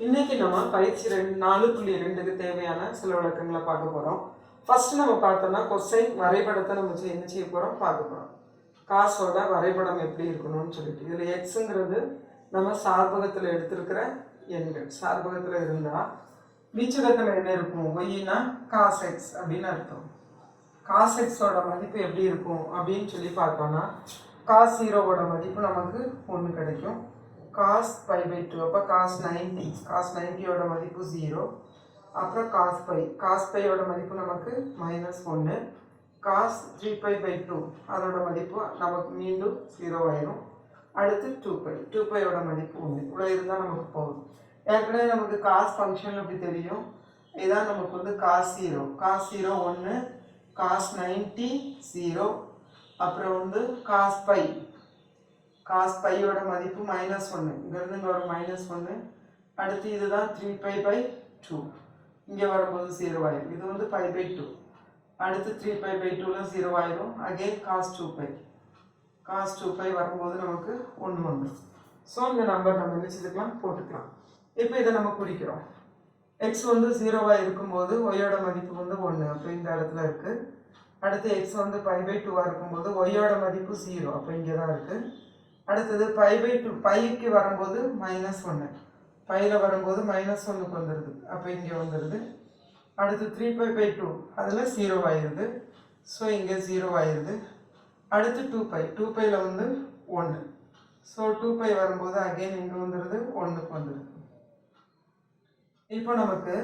இன்னைக்கு நம்ம பயிற்சி 4.2க்கு தேவையான சில விளக்கங்களை பார்க்க போகிறோம். ஃபர்ஸ்ட் நம்ம பார்த்தோம்னா கொசைன் வரைபடத்தை நம்ம என்ன செய்ய போகிறோம் பார்க்க போகிறோம். காசோட வரைபடம் எப்படி இருக்கணும்னு சொல்லிட்டு இதில் எக்ஸுங்கிறது நம்ம சார்பகத்தில் எடுத்திருக்கிற எண்கள். சார்பகத்தில் இருந்தால் வீச்சகத்தில் என்ன இருக்கும்? ஒய்னா காஸ் எக்ஸ் அப்படின்னு அர்த்தம். காஸ் எக்ஸோட மதிப்பு எப்படி இருக்கும் அப்படின்னு சொல்லி பார்த்தோம்னா காஸ் 0வோட மதிப்பு நமக்கு 1 கிடைக்கும். காஸ் π/2 அப்போ காஸ் 90, காஸ் 90யோட மதிப்பு 0. அப்புறம் காஸ் பையோட மதிப்பு நமக்கு -1. காஸ் 3π/2 அதோட மதிப்பு நமக்கு மீண்டும் 0 ஆயிரும். அடுத்து 2πயோட மதிப்பு 1. இவ்வளோ இருந்தால் நமக்கு போகும். ஏற்கனவே நமக்கு காஸ் ஃபங்க்ஷன் எப்படி தெரியும்? இதான் நமக்கு வந்து காஸ் 0 1, காஸ் 90 0, அப்புறம் வந்து காஸ் பையோட மதிப்பு -1, இங்கிருந்து இங்கே ஒரு -1. அடுத்து இதுதான் 3π/2, இங்கே வரும்போது 0 ஆயிரும். இது வந்து π/2. அடுத்து 3π/2ல 0 ஆயிரும். அகெயின் காஸ் 2π வரும்போது நமக்கு 1 வந்துடும். ஸோ இந்த நம்பர் நம்ம என்ன செய்துக்கலாம்? போட்டுக்கலாம். இப்போ இதை நம்ம குறிக்கிறோம். எக்ஸ் வந்து 0வாக இருக்கும்போது ஒய்யோட மதிப்பு வந்து 1, அப்போ இந்த இடத்துல இருக்குது. அடுத்து எக்ஸ் வந்து π/2 இருக்கும்போது ஒய்யோட மதிப்பு 0, அப்போ இங்கே தான் இருக்குது. அடுத்தது π/2 பைக்கு வரும்போது -1, பையில் வரும்போது -1க்கு வந்துடுது, அப்போ இங்கே வந்துடுது. அடுத்து 3π/2 அதில் 0 ஆயிடுது. ஸோ இங்கே 0 ஆயிடுது. அடுத்து 2πயில் வந்து 1. ஸோ 2π வரும்போது அகெயின் இங்கே வந்துடுது, 1க்கு வந்துடுது. இப்போ நமக்கு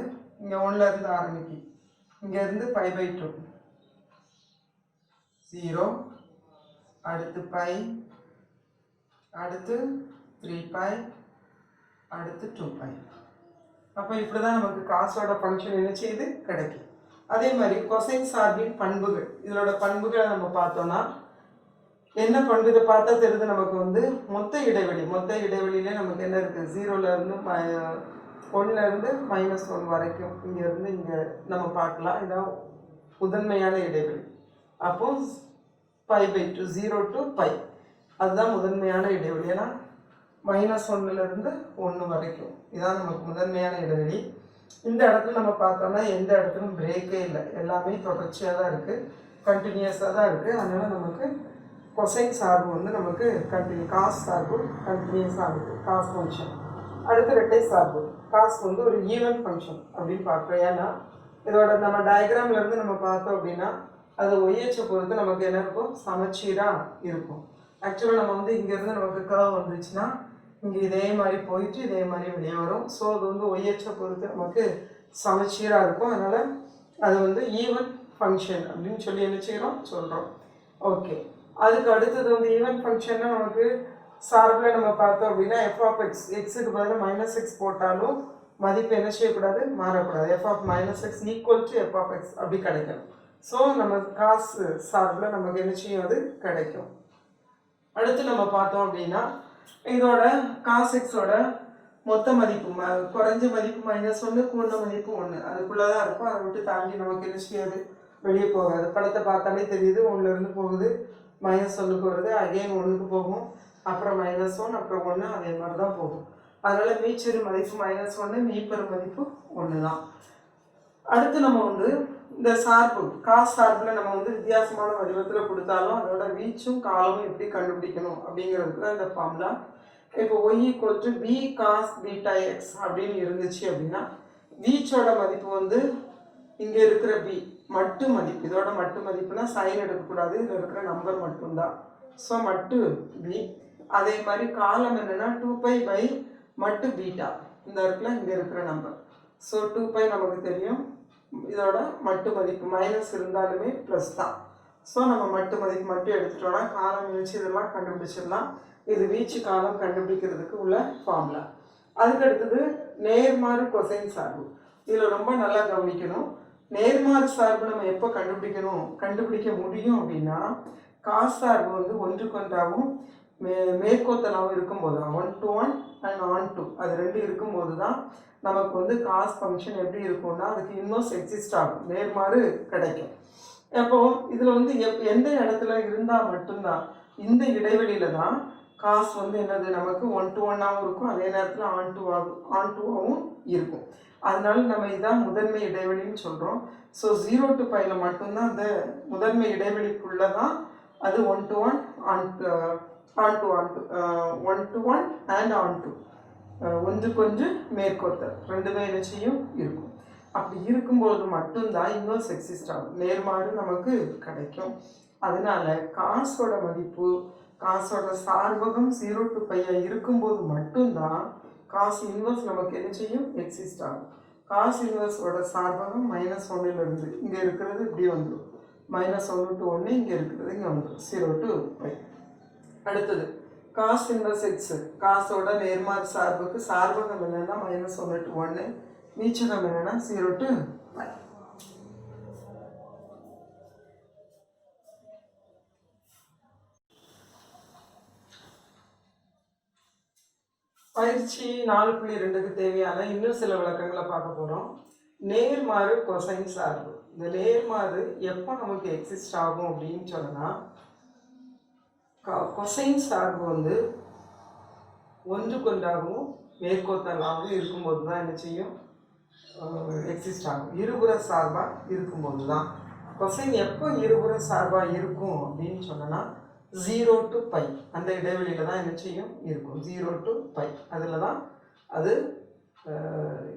இங்கே 1லேருந்து ஆரம்பிக்கு. இங்கேருந்து π/2 0, அடுத்து அடுத்து 3π, அடுத்து 2π. அப்போ இப்படி தான் நமக்கு காசோட ஃபங்க்ஷன் என்ன செய்யுது? கிடைக்கும். அதே மாதிரி கொசைன் சார்பின் பண்புகள், இதோட பண்புகளை நம்ம பார்த்தோம்னா என்ன பண்பு? இதை பார்த்தா தெரியுது நமக்கு வந்து மொத்த இடைவெளியிலே நமக்கு என்ன இருக்குது? 0லேருந்து 1லேருந்து -1 வரைக்கும் இங்கேருந்து இங்கே நம்ம பார்க்கலாம். இதான் முதன்மையான இடைவெளி. அப்போ π/2 0 to π அதுதான் முதன்மையான இடைவெளி. ஏன்னா -1லேருந்து 1 வரைக்கும் இதான் நமக்கு முதன்மையான இடைவெளி. இந்த இடத்துல நம்ம பார்த்தோம்னா எந்த இடத்துலையும் பிரேக்கே இல்லை, எல்லாமே தொடர்ச்சியாக தான் இருக்குது, கண்டினியூஸாக தான் இருக்குது. அதனால் நமக்கு கொசைன் சார்பு வந்து நமக்கு காஸ் சார்பு கண்டினியூஸாக இருக்குது, காஸ் ஃபங்க்ஷன். அடுத்து ரெட்டை சார்பு. காஸ் வந்து ஒரு ஈவன் ஃபங்க்ஷன் அப்படின்னு பார்க்குறோம். ஏன்னா இதோட நம்ம டயக்ராம்லேருந்து நம்ம பார்த்தோம் அப்படின்னா அது ஒய்யச்சை பொறுத்து நமக்கு என்ன இருக்கும்? சமச்சீராக இருக்கும். ஆக்சுவலாக நம்ம வந்து இங்கேருந்து நமக்கு கர்வ் வந்துச்சுன்னா இங்கே இதே மாதிரி போயிட்டு இதே மாதிரி வெளியே வரும். ஸோ அது வந்து ஒய்யச்சை பொறுத்து நமக்கு சமச்சீராக இருக்கும். அதனால் அது வந்து ஈவன் ஃபங்க்ஷன் அப்படின்னு சொல்லி என்ன செய்கிறோம்? சொல்கிறோம். ஓகே, அதுக்கு அடுத்தது வந்து ஈவன் ஃபங்க்ஷன்னா நமக்கு சார்பில் நம்ம பார்த்தோம் அப்படின்னா f(x) எக்ஸுக்கு பதிலாக -x போட்டாலும் மதிப்பு என்ன செய்யக்கூடாது? மாறக்கூடாது. f(-x) = f(x) அப்படி கிடைக்கும். ஸோ நம்ம காசு சார்பில் நமக்கு என்ன செய்யும்? அது கிடைக்கும். அடுத்து நம்ம பார்த்தோம் அப்படின்னா இதோட காஸ் எக்ஸோட மொத்த மதிப்பு குறைஞ்ச மதிப்பு -1, கூடின மதிப்பு 1, அதுக்குள்ளே தான் இருக்கும். அதை விட்டு தாண்டி நமக்கு என்ன செய்யாது? வெளியே போகாது. படத்தை பார்த்தாலே தெரியுது, 1லேருந்து போகுது, -1க்கு வருது, அகெயின் 1க்கு போகும், அப்புறம் -1, அப்புறம் 1, அதே மாதிரி தான் போகும். அதனால் மீச்செரு மதிப்பு -1, மீப்பெரு மதிப்பு 1 தான். அடுத்து நம்ம வந்து இந்த சார்பு காஸ் சார்பில் நம்ம வந்து வித்தியாசமான வடிவத்தில் கொடுத்தாலும் அதோட வீச்சும் காலமும் எப்படி கண்டுபிடிக்கணும் அப்படிங்கிறதுக்கு தான் இந்த ஃபார்முலா. இப்போ y = b cos βx அப்படின்னு இருந்துச்சு அப்படின்னா வீச்சோட மதிப்பு வந்து இங்கே இருக்கிற b மட்டு மதிப்பு, இதோட மட்டு மதிப்புனா சைன் எடுக்கக்கூடாது, இதில் இருக்கிற நம்பர் மட்டும்தான். ஸோ மட்டு b. அதே மாதிரி காலம் என்னென்னா 2π மட்டு பீட்டா, இந்த இடத்துல இங்கே இருக்கிற நம்பர். ஸோ 2π நமக்கு தெரியும், இதோட மட்டு மதிப்பு மைனஸ் இருந்தாலுமே ப்ளஸ் தான். ஸோ நம்ம மட்டு மதிப்பு மட்டும் எடுத்துட்டோம்னா காலம் வீழ்ச்சி இதெல்லாம் கண்டுபிடிச்சிடலாம். இது வீச்சு காலம் கண்டுபிடிக்கிறதுக்கு உள்ள ஃபார்முலா. அதுக்கு அடுத்தது நேர்மாறு கொசைன் சார்பு. இதில் ரொம்ப நல்லா கவனிக்கணும். நேர்மாறு சார்பு நம்ம எப்போ கண்டுபிடிக்க முடியும் அப்படின்னா காஸ் சார்பு வந்து ஒன்றுக்கொன்றாகவும் மேற்கோத்தலாகவும் இருக்கும்போது தான், 1 to 1 and on to அது 2 இருக்கும்போது தான் நமக்கு வந்து காஸ் ஃபங்க்ஷன் எப்படி இருக்கும்னா அதுக்கு இன்னும் எக்ஸிஸ்ட் ஆகும், நேர்மாறு கிடைக்கும். அப்போ இதில் வந்து எந்த இடத்துல இருந்தால் மட்டும்தான் இந்த இடைவெளியில தான் காஸ் வந்து என்னது நமக்கு 1 to 1 இருக்கும், அதே நேரத்தில் ஆன் டூவாகவும் இருக்கும். அதனால நம்ம இதான் முதன்மை இடைவெளின்னு சொல்கிறோம். ஸோ 0 to πல மட்டும்தான் அந்த முதன்மை இடைவெளிக்குள்ளே தான் அது 1 to 1 on to 1 to 1 and on to ஒன்றுக்கு ஒன்று மேற்கோத்தல் ரெண்டுமே என்ன செய்யும் இருக்கும். அப்படி இருக்கும்போது மட்டும்தான் இன்வர்ஸ் எக்ஸிஸ்ட் ஆகும், நேர்மாறு நமக்கு கிடைக்கும். அதனால காசோட மதிப்பு காசோட சார்பகம் 0 to π இருக்கும்போது மட்டும்தான் காசு இன்வர்ஸ் நமக்கு என்ன செய்யும் எக்ஸிஸ்ட் ஆகும். காசு இன்வர்ஸோட சார்பகம் -1லிருந்து இங்கே இருக்கிறது இப்படி வந்துடும், -1 to 1 இங்கே இருக்கிறது இங்கே வந்துடும் 0 to π. அடுத்தது காஸ் இன்வர்ஸ் எக்ஸ், காசோட நேர்மாறு சார்புக்கு சார்பகம் என்னன்னா -1 to 1, மீச்சகம் என்னன்னா 0 to π. பயிற்சி 4.2க்கு தேவையான இன்னும் சில விளக்கங்களை பார்க்க போகிறோம். நேர்மாறு கொசைன் சார்பு. இந்த நேர்மாறு எப்போ நமக்கு எக்ஸிஸ்ட் ஆகும் அப்படின்னு சொன்னால், கொசைன் சார்பு வந்து ஒன்றுக்கொன்றாகவும் மேற்கோத்தலாகவும் இருக்கும்போது தான் என்ன செய்யும் எக்ஸிஸ்ட் ஆகும். இருபுற சார்பாக இருக்கும்போது தான். கொசைன் எப்போ இருபுற சார்பாக இருக்கும் அப்படின்னு சொன்னால் 0 to π அந்த இடைவெளியில் தான் என்ன செய்யும் இருக்கும், 0 to π அதில் தான் அது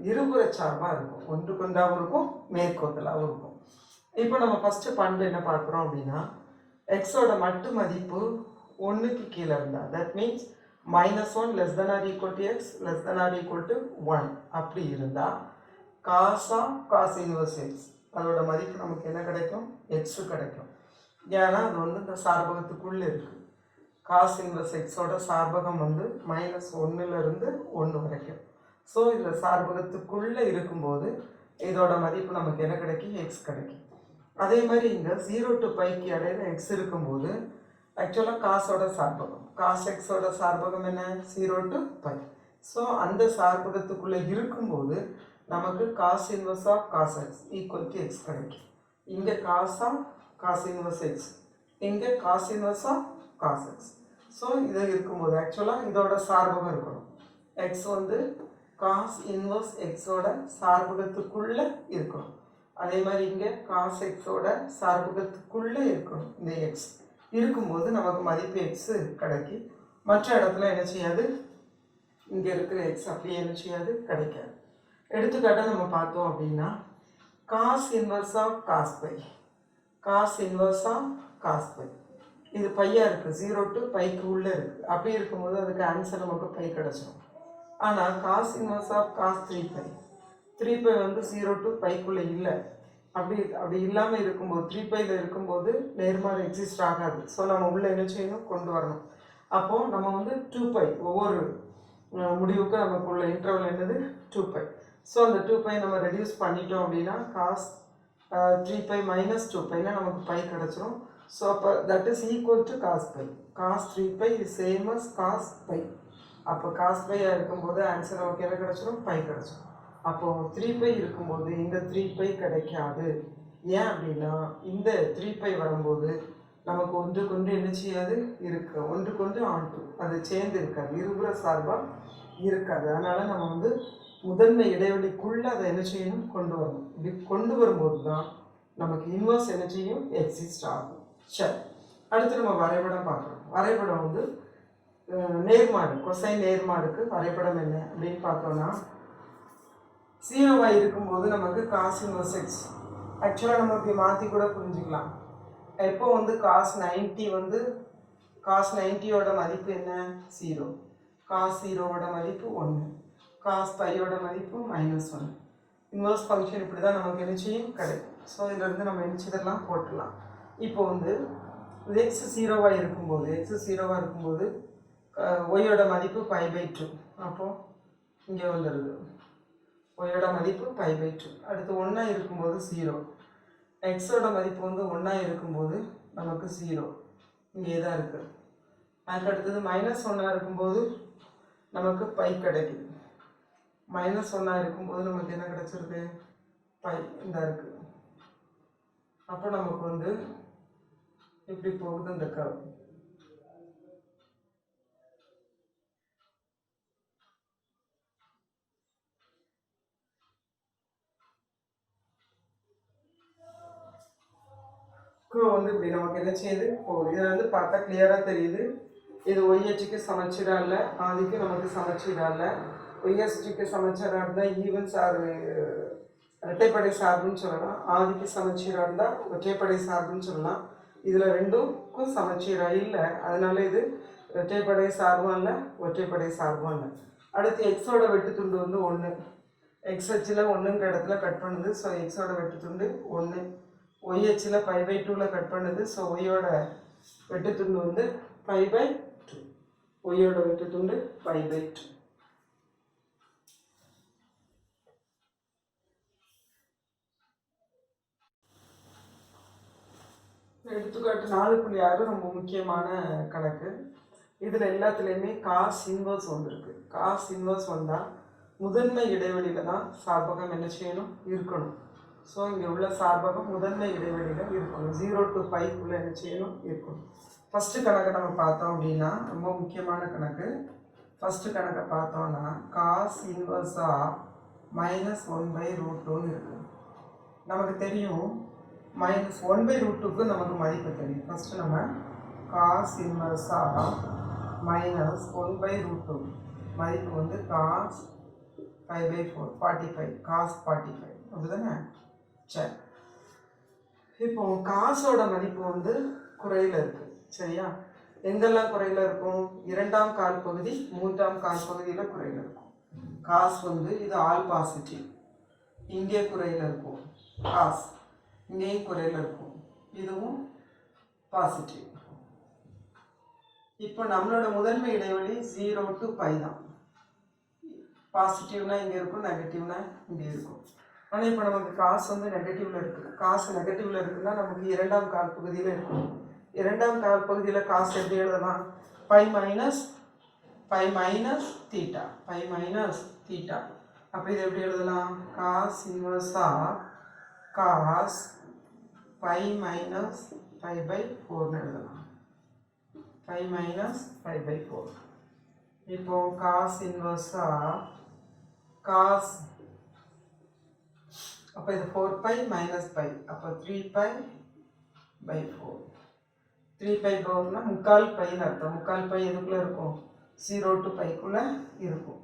இருபுற சார்பாக இருக்கும், ஒன்றுக்கொன்றாகவும் இருக்கும் மேற்கோத்தலாகவும் இருக்கும். இப்போ நம்ம ஃபஸ்ட்டு பண்பு என்ன பார்க்குறோம் அப்படின்னா, எக்ஸோட மட்டு மதிப்பு 1க்கு கீழே இருந்தால், that means -1 less than or equal to x less than or equal to 1 அப்படி இருந்தால் காஸ் இன்வர்ஸ் எக்ஸ் அதோட மதிப்பு நமக்கு என்ன கிடைக்கும், எக்ஸு கிடைக்கும். ஏன்னா அது வந்து இந்த சார்பகத்துக்குள்ளே இருக்குது. காஸ் இன்வர்ஸ் எக்ஸோட சார்பகம் வந்து -1லிருந்து 1 வரைக்கும். ஸோ இதில் சார்பகத்துக்குள்ளே இருக்கும்போது இதோட மதிப்பு நமக்கு என்ன கிடைக்கும், எக்ஸ் கிடைக்கும். அதே மாதிரி இங்கே 0 to πக்கு இடையில எக்ஸ் இருக்கும்போது ஆக்சுவலாக காசோட சார்பகம், காஸ் எக்ஸோட சார்பகம் என்ன 0 to π. ஸோ அந்த சார்பகத்துக்குள்ளே இருக்கும்போது நமக்கு cos inverse of cos x equal to x கிடைக்கும். இங்கே காஸ் இன்வர்ஸ் எக்ஸ், இங்கே cos inverse of cos x. So இது இருக்கும்போது ஆக்சுவலாக இதோட சார்பகம் இருக்கணும். எக்ஸ் வந்து காஸ் இன்வர்ஸ் எக்ஸோட சார்பகத்துக்குள்ளே இருக்கணும். அதே மாதிரி இங்கே காஸ் எக்ஸோட சார்பகத்துக்குள்ளே இருக்கணும். இந்த எக்ஸ் இருக்கும்போது நமக்கு மதிப்பு எக்ஸு கிடைக்கும். மற்ற இடத்துல என்ன செய்யாது, இங்கே இருக்கிற எக்ஸ் அப்படியே என்ன செய்யாது, கிடைக்காது. எடுத்துக்காட்டாக நம்ம பார்த்தோம் அப்படின்னா, cos inverse of cos pi, cos inverse of cos pi இது பையாக இருக்குது, 0 to πக்கு உள்ளே இருக்குது. அப்படி இருக்கும்போது அதுக்கு ஆன்சர் நமக்கு பை கிடச்சிடும். ஆனால் காஸ் இன்வர்ஸ் ஆஃப் காஸ் 3π வந்து 0 to πக்குள்ளே இல்லை. அப்படி இல்லாமல் இருக்கும்போது 3πல இருக்கும்போது நேர்மாறு எக்ஸிஸ்ட் ஆகாது. ஸோ நம்ம உள்ளே என்ன செய்யணும், கொண்டு வரணும். அப்போது நம்ம வந்து 2π ஒவ்வொரு முடிவுக்கும் நமக்கு உள்ள இன்டர்வல் என்னது 2π. ஸோ அந்த 2π நம்ம ரெடியூஸ் பண்ணிட்டோம் அப்படின்னா காஸ் 3π - 2πனா நமக்கு பை கிடச்சிரும். ஸோ அப்போ that is equal to cos pi. Cos 3π is same as cos pi. அப்போ காஸ் பையாக இருக்கும்போது ஆன்சர் நமக்கு என்ன கிடச்சிரும், பை கிடச்சிரும். அப்போது 3π இருக்கும்போது இந்த 3π கிடைக்காது. ஏன் அப்படின்னா இந்த 3π வரும்போது நமக்கு ஒன்றுக்கொன்று என்ன செய்யாது இருக்கு, ஒன்றுக்கொன்று ஆன்டு அது சேர்ந்து இருக்காது, இருபுற சார்பாக இருக்காது. அதனால் நம்ம வந்து முதன்மை இடைவெளிக்குள்ளே அதை என்ன செய்யணும், கொண்டு வரணும். இப்படி கொண்டு வரும்போது தான் நமக்கு இன்வர்ஸ் என்ன செய்யும், எக்ஸிஸ்ட் ஆகும். சரி, அடுத்து நம்ம வரைபடம் பார்க்குறோம். வரைபடம் வந்து நேர்மாறு, கொசைன் நேர்மாறுக்கு வரைபடம் என்ன அப்படின்னு பார்த்தோன்னா, 0 இருக்கும்போது நமக்கு காஸ் இன்வர்ஸ் எக்ஸ். ஆக்சுவலாக நம்ம இப்படி மாற்றி கூட புரிஞ்சுக்கலாம். எப்போ வந்து காஸ் 90 வந்து காஸ் 90யோட மதிப்பு என்ன 0, காஸ் 0வோட மதிப்பு 1, காஸ் பையோட மதிப்பு -1. இன்வர்ஸ் ஃபங்க்ஷன் இப்படி தான் நமக்கு என்ன செய்யும் கிடைக்கும். ஸோ இதிலிருந்து நம்ம நினச்சதெல்லாம் போட்டுடலாம். இப்போ வந்து எக்ஸ் 0 இருக்கும்போது ஒய்யோட மதிப்பு π/2. அப்போது இங்கே வந்துடுது ஒய்யோட மதிப்பு π/2. அடுத்து 1 இருக்கும்போது 0, எக்ஸோட மதிப்பு வந்து 1 இருக்கும்போது நமக்கு 0 இங்கே தான் இருக்குது. அதுக்கு அடுத்தது -1 இருக்கும்போது நமக்கு பை கிடைக்குது. -1 இருக்கும்போது நமக்கு என்ன கிடைச்சிருக்கு, பை இந்த இருக்குது. அப்போ நமக்கு வந்து இப்படி போகுது இந்த கர்வ். வந்து இப்படி நமக்கு என்ன செய்யுது போகுது. இதில் வந்து பார்த்தா கிளியராக தெரியுது. இது ஒய்ஹெச்சுக்கு சமச்சீராக இல்லை, ஆதிக்கு நமக்கு சமச்சீராக இல்லை. ஒய்ஹெச்சுக்கு சமச்சீராக இருந்தால் ஈவன் சார்பு இரட்டைப்படை சார்புன்னு சொல்லலாம், ஆதிக்கு சமச்சீராக இருந்தால் ஒற்றைப்படை சார்புன்னு சொல்லலாம். இதில் ரெண்டுக்கும் சமச்சீராக இல்லை, அதனால இது இரட்டைப்படை சார்பும் இல்லை ஒற்றைப்படை சார்பும் இல்லை. அடுத்து எக்ஸோட வெட்டு துண்டு வந்து 1. எக்ஸ் ஹெச்சில் 1ங்கிற இடத்துல கட் பண்ணுது. ஸோ எக்ஸோட வெட்டு துண்டு 1. ஒய்ஹெச்சில் 5/2 கட் பண்ணுது. ஸோ ஒய்யோட வெட்டு துண்டு வந்து 5/2. ஒய்யோட வெட்டு துண்டு 5/2. எடுத்துக்காட்டு 4.6 ரொம்ப முக்கியமான கணக்கு. இதில் எல்லாத்துலேயுமே காஸ் இன்வர்ஸ் வந்திருக்கு. காஸ் இன்வர்ஸ் வந்தால் முதன்மை இடைவெளியில் தான் சார்பகம் என்ன செய்யணும் இருக்கணும். ஸோ இங்கே உள்ள சார்பகம் முதன்மை இடைவெளியில் இருக்கணும். 0 to πக்குள்ளே என்ன செய்யணும் இருக்கணும். ஃபஸ்ட்டு கணக்கை நம்ம பார்த்தோம் அப்படின்னா ரொம்ப முக்கியமான கணக்கு. ஃபஸ்ட்டு கணக்கை பார்த்தோன்னா காஸ் இன்வர்ஸாக -1/√2ன்னு இருக்குது. நமக்கு தெரியும் -1/√2க்கு நமக்கு மதிப்பு தெரியும். ஃபஸ்ட்டு நம்ம காஸ் இன்வர்ஸாக -1/√2 மதிப்பு வந்து காஸ் 5/4 45 காஸ் 45 அப்படிதானே. சரி, இப்போ காசோட மதிப்பு வந்து குறையில் இருக்குது. சரியா, எங்கெல்லாம் குறையில் இருக்கும்? 2ஆம் கால் பகுதி 3ஆம் கால் பகுதியில் குறையில் இருக்கும். காசு வந்து இது ஆல் பாசிட்டிவ், இங்கே குறையில் இருக்கும். காசு இங்கேயும் குறையில் இருக்கும், இதுவும் பாசிட்டிவ். இப்போ நம்மளோட முதன்மை இடைவெளி 0 to π தான். பாசிட்டிவ்னா இங்கே இருக்கும், நெகட்டிவ்னா இங்கே இருக்கும். ஆனால் இப்போ நமக்கு காசு வந்து நெகட்டிவில் இருக்குது. காசு நெகட்டிவில் இருக்குன்னா நமக்கு 2ஆம் கால் பகுதியில் இருக்கும். 2ஆம் கால் பகுதியில் காசு எப்படி எழுதலாம்? π மைனஸ் தீட்டா, π மைனஸ் தீட்டா. அப்போ இது எப்படி எழுதலாம்? காஸ் இன்வர்ஸாக காஸ் π மைனஸ் π/4ன்னு எழுதலாம். π மைனஸ் π/4. இப்போ காஸ் இன்வர்ஸாக காஸ், அப்போ இது 4π மைனஸ் π, அப்போ 3π/4. 3π/4னா முக்கால் பைன்னு அர்த்தம். முக்கால் பை எதுக்குள்ளே இருக்கும்? 0 to πக்குள்ளே இருக்கும்.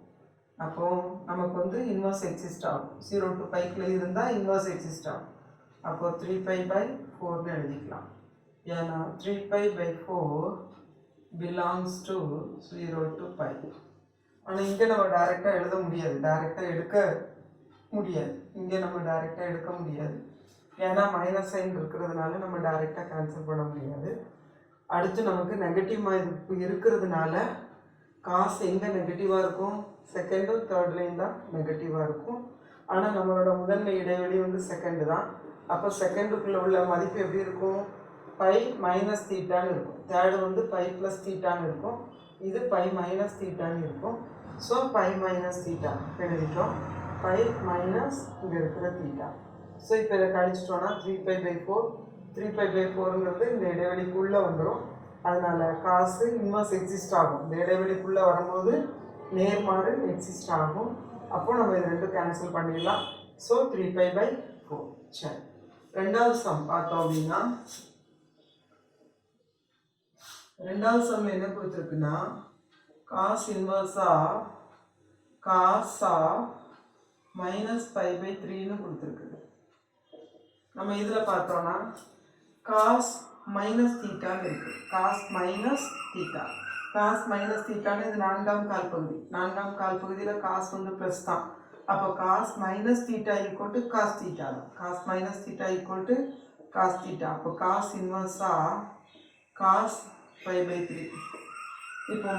அப்போது நமக்கு வந்து இன்வர்ஸ் எக்ஸிஸ்ட் ஆகும். 0 to πக்குள்ளே இருந்தால் இன்வர்ஸ் எக்ஸிஸ்ட் ஆகும். அப்போது 3π/4ன்னு எழுதிக்கலாம். ஏன்னா 3π/4 பிலாங்ஸ் டு 0 to π. ஆனால் இங்கே நம்ம டைரெக்டாக எழுத முடியாது, டைரெக்டாக எடுக்க முடியாது. இங்கே நம்ம டைரெக்டாக எடுக்க முடியாது, ஏன்னா மைனஸ் சைன் இருக்கிறதுனால நம்ம டைரெக்டாக கேன்சல் பண்ண முடியாது. அடுத்து நமக்கு நெகட்டிவ் மதிப்பு இருக்கிறதுனால காசு எங்கே நெகட்டிவாக இருக்கும்? செகண்டும் தேர்ட்லேயும் தான் நெகட்டிவாக இருக்கும். ஆனால் நம்மளோட முதன்மை இடைவெளி வந்து செகண்டு தான். அப்போ செகண்டுக்குள்ளே உள்ள மதிப்பு எப்படி இருக்கும்? π மைனஸ் தீட்டான்னு இருக்கும். தேர்டு வந்து π ப்ளஸ் தீட்டான்னு இருக்கும். இது π மைனஸ் தீட்டான்னு இருக்கும். ஸோ π மைனஸ் தீட்டா எழுதிட்டோம். π மைனஸ் இங்கே இருக்கிற தீட்டா. ஸோ இப்போ இதை கழிச்சிட்டோன்னா 3π/4. 3π/4ங்கிறது இந்த இடைவெளிக்குள்ளே வந்துடும். அதனால் காசு இன்வர்ஸ் எக்ஸிஸ்ட் ஆகும். இந்த இடைவெளிக்குள்ளே வரும்போது நேர்மாறு எக்ஸிஸ்ட் ஆகும். அப்போ நம்ம இது ரெண்டும் கேன்சல் பண்ணிடலாம். ஸோ 3π/4. சரி, ரெண்டாவது சம் பார்த்தோம் அப்படின்னா ரெண்டாவது சம்மில் என்ன கொடுத்துருக்குன்னா காஸ் இன்வர்ஸாக காஸா -π/3ன்னு கொடுத்துருக்குது. நம்ம இதில் பார்த்தோன்னா காஸ் மைனஸ் தீட்டான்னு இருக்குது. Cos minus theta, cos minus தீட்டான்னு இது 4ஆம் கால் பகுதி. 4ஆம் கால் பகுதியில் காசு வந்து ப்ளஸ் தான். அப்போ cos minus theta equal to cos theta தான். Cos minus theta equal to cos theta. அப்போ காஸ் இன்வர்ஸாக காஸ் π/3. இப்போ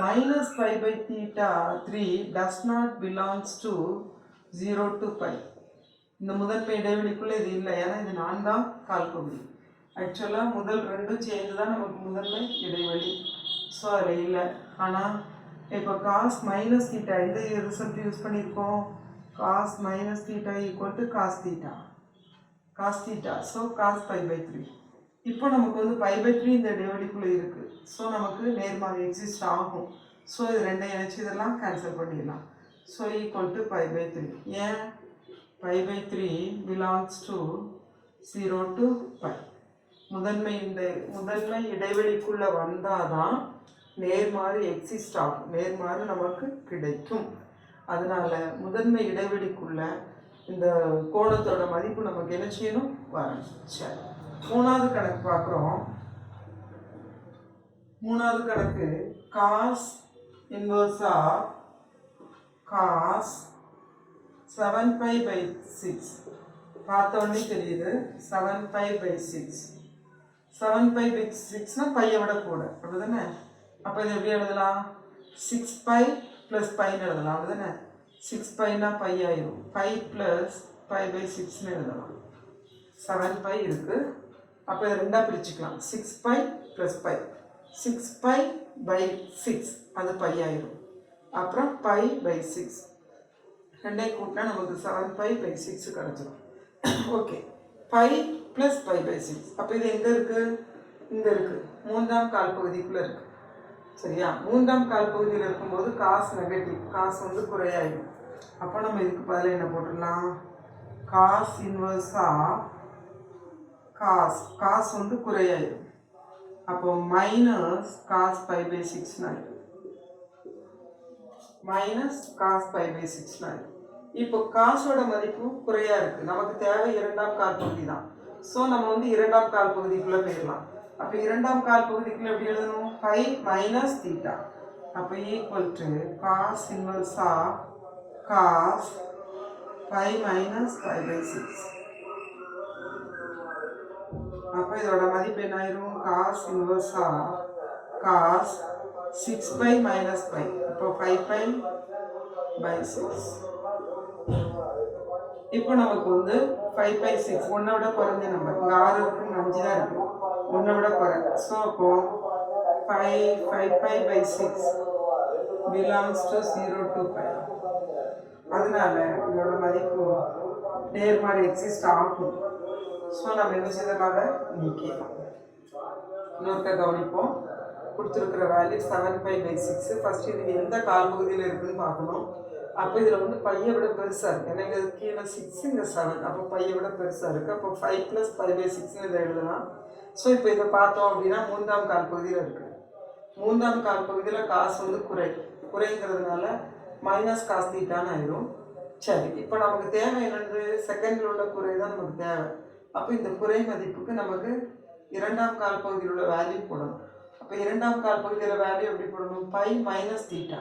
-π/3 does not belongs to 0 to π. இந்த முதன்மை இடைவெளிக்குள்ளே இது இல்லை, ஏன்னா இது 4ஆம் கால் பகுதி. ஆக்சுவலாக முதல் ரெண்டும் சேர்ந்து தான் நமக்கு முதன்மை இடைவெளி. ஸோ அதில் இல்லை. ஆனால் இப்போ காஸ் மைனஸ் தீட்டா இந்த ரிசல்ட் யூஸ் பண்ணியிருக்கோம். Cos minus theta equal to cos theta, cos theta. So cos π/3. இப்போ நமக்கு வந்து π/3 இந்த இடைவெளிக்குள்ளே இருக்குது. ஸோ நமக்கு நேர்மாறு எக்ஸிஸ்ட் ஆகும். ஸோ இது ரெண்டையும் இணைச்சி இதெல்லாம் கேன்சல் பண்ணிடலாம். So equal to π/3. ஏன்? π/3 பிலாங்ஸ் டு 0 to π. முதன்மை இடைவெளிக்குள்ள வந்தாதான் நேர்மாறு எக்ஸிஸ்ட் ஆகும், நேர்மாறு நமக்கு கிடைக்கும். அதனால முதன்மை இடைவெளிக்குள்ள இந்த கோணத்தோட மதிப்பு நமக்கு என்ன செய்யணும், வரணும். சரி, மூணாவது கணக்கு பார்க்குறோம். மூணாவது கணக்கு காஸ் இன்வர்ஸ் ஆஃப் காஸ் 7π/6. பார்த்த உடனே தெரியுது 7π/6. 7π/6னா பையை விட கூட, அப்படிதானே? அப்போ இது எப்படி எழுதலாம்? 6π + πன்னு எழுதலாம், அப்படிதானே? 6πனா பை ஆயிரும், 5 + π/6ன்னு எழுதலாம். 7π இருக்கு, அப்போ இதை ரெண்டா பிரிச்சுக்கலாம். 6π + π, 6π/6 அது பை ஆயிரும். அப்புறம் π/6 ரெண்டே கூட்டினா நமக்கு 7π/6 கிடைச்சிடும். ஓகே, π + π/6. அப்போ இது எங்கே இருக்குது? இங்கே இருக்குது, மூன்றாம் கால் பகுதிக்குள்ளே இருக்குது. சரியா? மூன்றாம் கால் பகுதியில் இருக்கும்போது காசு நெகட்டிவ், காசு வந்து குறையாயிடும். அப்போ நம்ம இதுக்கு பதிலாக என்ன போட்டுடலாம்? காஸ் இன்வர்ஸ் ஆஃப் காசு வந்து குறையாயிடும். அப்போ மைனஸ் காஸ் π/6 ஆயிடும், மைனஸ் காஸ் π/6 ஆயிடும். இப்போ காசோட மதிப்பு குறையா இருக்கு, நமக்கு தேவை இரண்டாம் கால் பகுதி தான். ஸோ நம்ம வந்து இரண்டாம் கால் பகுதிக்குள்ளே போயிடலாம். அப்போ இரண்டாம் கால் பகுதிக்குள்ள எப்படி எழுதணும்? Pi minus theta. அப்போ equal to cos inverse of cos pi minus π/6. அப்போ இதோட மதிப்பு என்ன ஆயிரும்? Cos inverse of cos 6π - π. இப்போ 5π/6. இப்போ நமக்கு வந்து 5/6 ஒன்றை விட குறைஞ்ச நம்பர். இங்கே 6 இருக்கு, 5 தான் இருக்கு, ஒன்றை விட குறை. ஸோ அப்போ 5π/6 belongs to 0 to π. அதனால இதோட மதிப்பு நேர்மாறு எக்ஸிஸ்ட் ஆகும். ஸோ நம்ம என்ன செய்யறதுனால நீக்கலாம். இன்னொருக்க கவனிப்போம். கொடுத்துருக்கிற வேல்யூ 7π/6. ஃபர்ஸ்ட் இது எந்த கால் பகுதியில் இருக்குன்னு பார்க்கணும். அப்போ இதில் வந்து பையை விட பெருசாக இருக்குது, ஏன்னா இங்கே கீழே 6 இங்கே 7, அப்போ பையை விட பெருசாக இருக்குது. அப்போ 5 + π/6ன்னு இதை எழுதலாம். ஸோ இப்போ இதை பார்த்தோம் அப்படின்னா மூன்றாம் கால் பகுதியில் இருக்குது. மூன்றாம் கால் பகுதியில் காசு வந்து குறைங்கிறதுனால மைனஸ் காஸ் தீட்டான்னு ஆயிடும். சரி, இப்போ நமக்கு தேவை என்னது? செகண்டில் உள்ள குறை தான் நமக்கு தேவை. அப்போ இந்த குறை மதிப்புக்கு நமக்கு இரண்டாம் கால் பகுதியில் உள்ள வேல்யூ போடணும். அப்போ இரண்டாம் கால் பகுதியில் வேல்யூ எப்படி போடணும்? π - தீட்டா.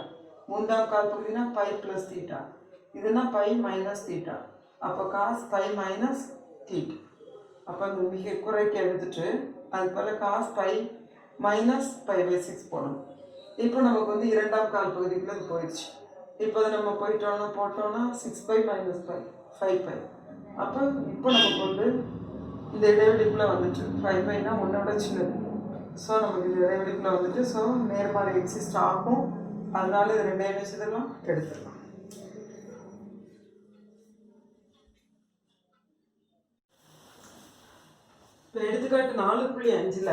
மூன்றாம் கால் பகுதினா π + தீட்டா, இதுனா π - தீட்டா. அப்போ காஸ் π - தீட்டா. அப்போ அந்த மிக குறைக்க எடுத்துட்டு அதுக்கு பதில் காஸ் π - π/6 போடணும். இப்போ நமக்கு வந்து இரண்டாம் கால் பகுதிக்குள்ள இது போயிடுச்சு. இப்போ அதை நம்ம போட்டோம்னா 6π - π 5π. அப்போ இப்போ நமக்கு வந்து இந்த இடைவெளிக்குள்ளே வந்துட்டு 5πனா ஒன்றை விட சின்னது. ஸோ நமக்கு இந்த இடைவெளிக்குள்ளே வந்துட்டு ஸோ நேர்மாறு எக்ஸிஸ்ட் ஆகும். அதனால இது ரெண்டே நிமிஷத்துலாம் எடுத்துடலாம். இப்போ எடுத்துக்காட்டு 4.5ல்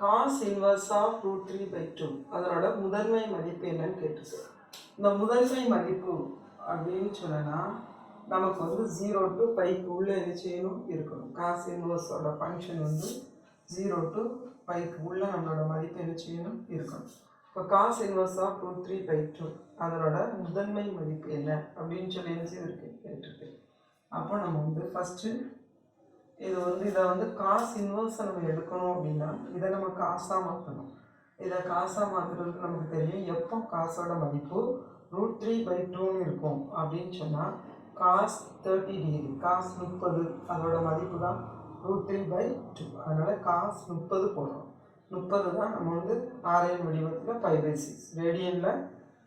காஸ் இன்வர்ஸ் ஆஃப் √3/2 அதனோட முதன்மை மதிப்பு என்னன்னு கேட்டுருக்கு. இந்த முதன்மை மதிப்பு அப்படின்னு சொன்னா நமக்கு வந்து 0 to πக்கு உள்ள என்ன செய்யணும் இருக்கணும். காஸ் இன்வர்ஸோட ஃபங்க்ஷன் வந்து 0 to πக்கு உள்ள நம்மளோட மதிப்பு என்ன செய்யணும் இருக்கணும். இப்போ காஸ் இன்வர்ஸ் ஆஃப் √3/2 அதனோட முதன்மை மதிப்பு என்ன அப்படின்னு சொல்லி என்ன செய்திருக்கு கேட்டிருக்கு. அப்போ நம்ம வந்து ஃபஸ்ட்டு இதை வந்து காஸ் இன்வர்ஸை நம்ம எடுக்கணும் அப்படின்னா இதை நம்ம காசாக மாற்றணும். இதை காசாக மாற்றுறதுக்கு நமக்கு தெரியும் எப்போ காசோட மதிப்பு √3/2ன்னு இருக்கும் அப்படின்னு சொன்னால் காஸ் 30 டிகிரி, காஸ் 30 அதோட மதிப்பு தான் √3/2. அதனால் காஸ் 30 போடுறோம். 30 தான் நம்ம வந்து ஆர்என் வடிவத்தில் π/6, ரேடியனில்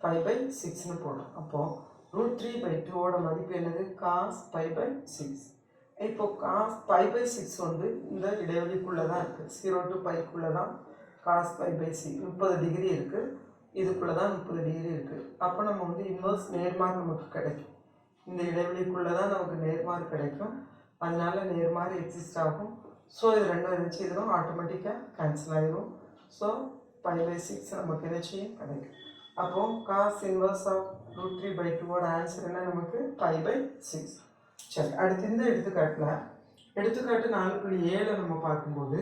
π/6ன்னு போடுறோம். அப்போது √3/2ஓட மதிப்பு என்னது? காஸ் π/6. இப்போ காஸ் π/6 வந்து இந்த இடைவெளிக்குள்ளே தான் இருக்குது, 0 to πக்குள்ளே தான் காஸ் π/6 30 டிகிரி இருக்குது, இதுக்குள்ளே தான் 30 டிகிரி இருக்குது. அப்போ நம்ம வந்து இன்வர்ஸ் நேர்மாறு நமக்கு கிடைக்கும். இந்த இடைவெளிக்குள்ளே தான் நமக்கு நேர்மாறு கிடைக்கும். அதனால நேர்மாறு எக்ஸிஸ்ட் ஆகும். ஸோ இது ரெண்டும் என்ன செய்யணும்? ஆட்டோமேட்டிக்காக கேன்சல் ஆகிடும். ஸோ π/6 நமக்கு என்ன செய்யும்? கிடைக்கும். அப்போது காஸ் இன்வர்ஸ் ஆஃப் √3/2ஓட ஆன்சர் என்ன? நமக்கு π/6. சரி, அடுத்து இந்த எடுத்துக்காட்டு 4.7 நம்ம பார்க்கும்போது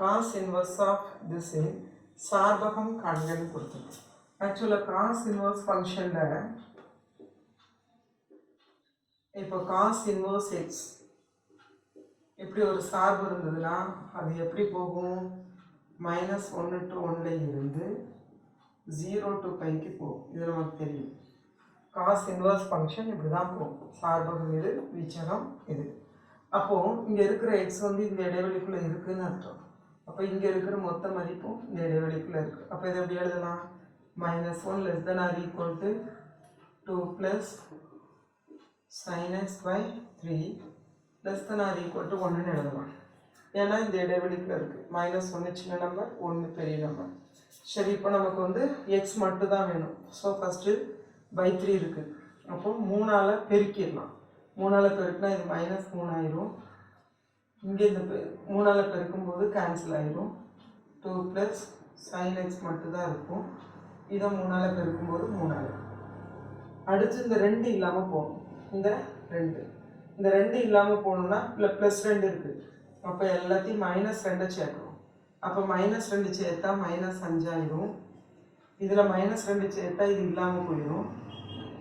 காஸ் இன்வர்ஸ் ஆஃப் திஸ் சார்பகம் காண்கன்னு கொடுத்துருக்கு. ஆக்சுவலாக காஸ் இன்வர்ஸ் ஃபங்க்ஷனில் இப்போ காஸ் இன்வர்ஸ் எக்ஸ் இப்படி ஒரு சார்பு இருந்ததுன்னா அது எப்படி போகும்? -1 to 1 இருந்து 0 to பைக்கு போகும். இது நமக்கு தெரியும். காஸ் இன்வர்ஸ் ஃபங்க்ஷன் இப்படி தான் போகும். சார்பகம் இது, வீச்சகம் இது. அப்போது இங்கே இருக்கிற எக்ஸ் வந்து இந்த இடைவெளிக்குள்ளே இருக்குதுன்னு அர்த்தம். அப்போ இங்கே இருக்கிற மொத்த மதிப்பும் இந்த இடைவெளிக்குள்ளே இருக்குது. அப்போ இதை எப்படி எழுதலாம்? -1 less than or equal to 2 plus sin x by 3 less than or equal to 1 எழுதலாம். ஏன்னா இந்த இடைவெளிக்குள்ளே இருக்குது. -1 சின்ன நம்பர், 1 பெரிய நம்பர். சரி, இப்போ நமக்கு வந்து எக்ஸ் மட்டும் தான் வேணும். ஸோ ஃபஸ்ட்டு /3 இருக்குது. அப்போ 3ஆல் பெருக்கிடலாம். 3ஆல் பெருக்கினா இது -3 ஆயிரும். இங்கே இந்த 3ஆல் பெருக்கும்போது கேன்சல் ஆயிரும். 2 + sin x மட்டும்தான் இருக்கும். இதை 3ஆல் பெருக்கும்போது 3 ஆயிரும். அடுத்து இந்த 2 இல்லாமல் போகணும். இந்த 2 இல்லாமல் போகணுன்னா +2 இருக்குது. அப்போ எல்லாத்தையும் -2 சேர்க்கணும். அப்போ -2 சேர்த்தா -5 ஆயிரும். இதில் -2 சேர்த்தா இது இல்லாமல் போயிடும்.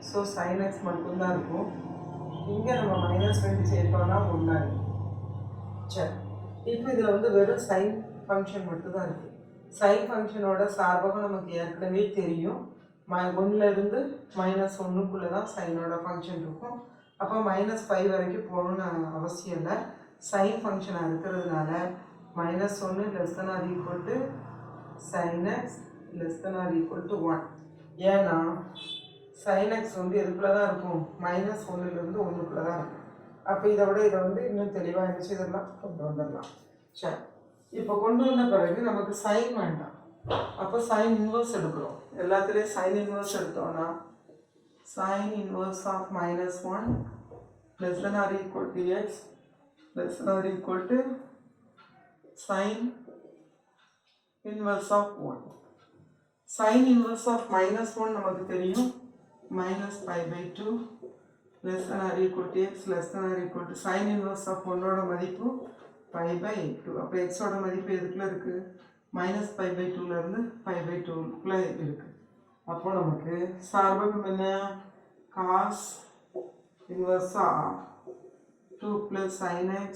ஸோ sin x மட்டும்தான் இருக்கும். இங்கே நம்ம -2 சேர்த்தோம்னா 1 ஆயிடும். சரி, இப்போ இதில் வந்து வெறும் சைன் ஃபங்க்ஷன் மட்டும்தான் இருக்குது. சைன் ஃபங்க்ஷனோட சார்பகம் நமக்கு ஏற்கனவே தெரியும். 1லேருந்து -1க்குள்ளே தான் சைனோட ஃபங்க்ஷன் இருக்கும். அப்போ -5 வரைக்கும் போகணுன்னு அவசியம் இல்லை. சைன் ஃபங்க்ஷனாக இருக்கிறதுனால -1 less than or equal to sin x less than or equal to 1. ஏன்னா sin x வந்து எதுக்குள்ளே தான் இருக்கும்? -1லேருந்து 1க்குள்ளே தான் இருக்கும். அப்போ இதை வந்து இன்னும் தெளிவாக என்ன செய்திடலாம்? கொண்டு வந்துடலாம். சரி, இப்போ கொண்டு வந்த பிறகு நமக்கு சைன் வேண்டாம். அப்போ சைன் இன்வர்ஸ் எடுக்கிறோம். எல்லாத்துலேயும் சைன் இன்வர்ஸ் எடுத்தோம்னா sine inverse of -1 less than or equal to x less than or equal to sine inverse of 1. Sine inverse of -1 நமக்கு தெரியும். -π/2 less than or equal to x less than or equal to sin inverse of 1ஓட மதிப்பு π/2. அப்போ xோட மதிப்பு எதுக்குள்ள இருக்குது? -π/2லேருந்து π/2க்குள்ளே இருக்குது. அப்போ நமக்கு சார்பகம் என்ன? cos inverse of 2 plus sin x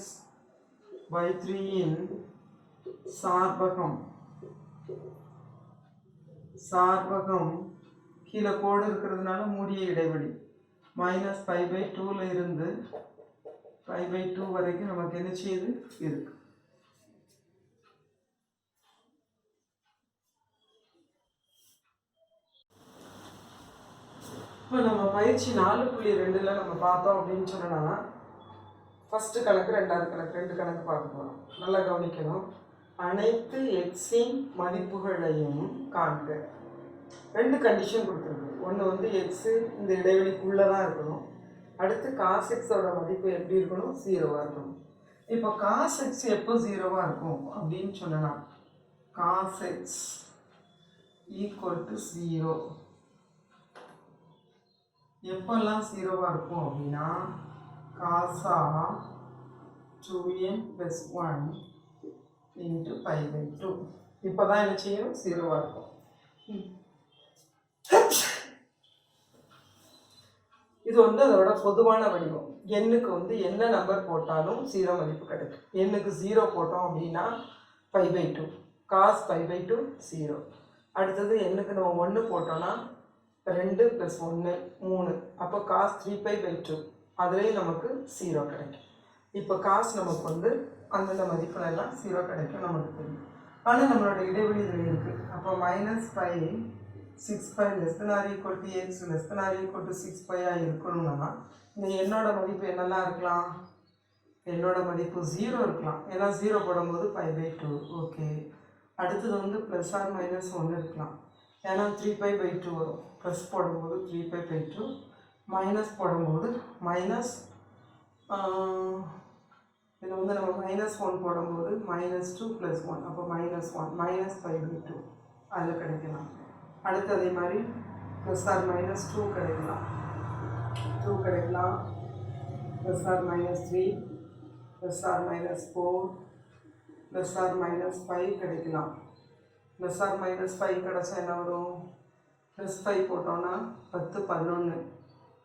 by 3 இன் சார்பகம் கீழே கோடு இருக்கிறதுனால மூடிய இடைவெளி -π/2ல இருந்து π/2 வரைக்கும் நமக்கு என்ன செய்யுது? இருக்கு. இப்போ நம்ம பயிற்சி 4.2ல் நம்ம பார்த்தோம் அப்படின்னு சொன்னோன்னா ஃபஸ்ட்டு கணக்கு, 2வது கணக்கு, 2 கணக்கு பார்க்க போகிறோம். நல்லா கவனிக்கணும். அனைத்து எக்ஸின் மதிப்புகளையும் காண்க. 2 கண்டிஷன் கொடுத்துருக்கு. ஒன்று வந்து எக்ஸு இந்த இடைவெளிக்குள்ளே தான் இருக்கணும். அடுத்து காஸ் எக்ஸோட மதிப்பு எப்படி இருக்கணும்? 0வாக இருக்கணும். இப்போ காஸ் எக்ஸ் எப்போ 0வாக இருக்கும் அப்படின்னு சொன்னா காஸ் எக்ஸ் ஈக்குவல் டு 0 எப்பெல்லாம் 0வாக இருக்கும் அப்படின்னா காசா 2n + 1 × π/2 இப்போ தான் என்ன செய்யும்? 0வாக இருக்கும். இது வந்து அதோட பொதுவான வடிவம். எண்ணுக்கு வந்து என்ன நம்பர் போட்டாலும் 0 மதிப்பு கிடைக்கும். எண்ணுக்கு 0 போட்டோம் அப்படின்னா π/2, காஸ் π/2 0. அடுத்தது எண்ணுக்கு நம்ம 1 போட்டோம்னா 2 + 1 3. அப்போ காஸ் 3π/2 அதுலேயும் நமக்கு 0 கிடைக்கும். இப்போ காசு நமக்கு வந்து அந்தந்த மதிப்புலெல்லாம் 0 கிடைக்கும் நமக்கு தெரியும். ஆனால் நம்மளோட இடைவெளி இதில் இருக்குது. அப்போ -π 6π less than or equal to x less than or equal to 6π இருக்கணும்னா இந்த எண்ணோட மதிப்பு என்னெல்லாம் இருக்கலாம்? என்னோட மதிப்பு 0 இருக்கலாம். ஏன்னா 0 போடும்போது π/2. ஓகே, அடுத்தது வந்து +or -1 இருக்கலாம். ஏன்னா 3π/2 வரும். ப்ளஸ் போடும்போது 3π/2, மைனஸ் போடும்போது இதில் வந்து நம்ம -1 போடும்போது -2 + 1, அப்போ -1 -π/2 அதில் கிடைக்கலாம். அடுத்து அதே மாதிரி +or -2 கிடைக்கலாம், 2 கிடைக்கலாம், +or -3 +or -4 plus or minus 5 கிடைக்கலாம். ப்ளஸ் ஆர் மைனஸ் 5 கிடச்சா என்ன வரும்? ப்ளஸ் 5 போட்டோன்னா 10 11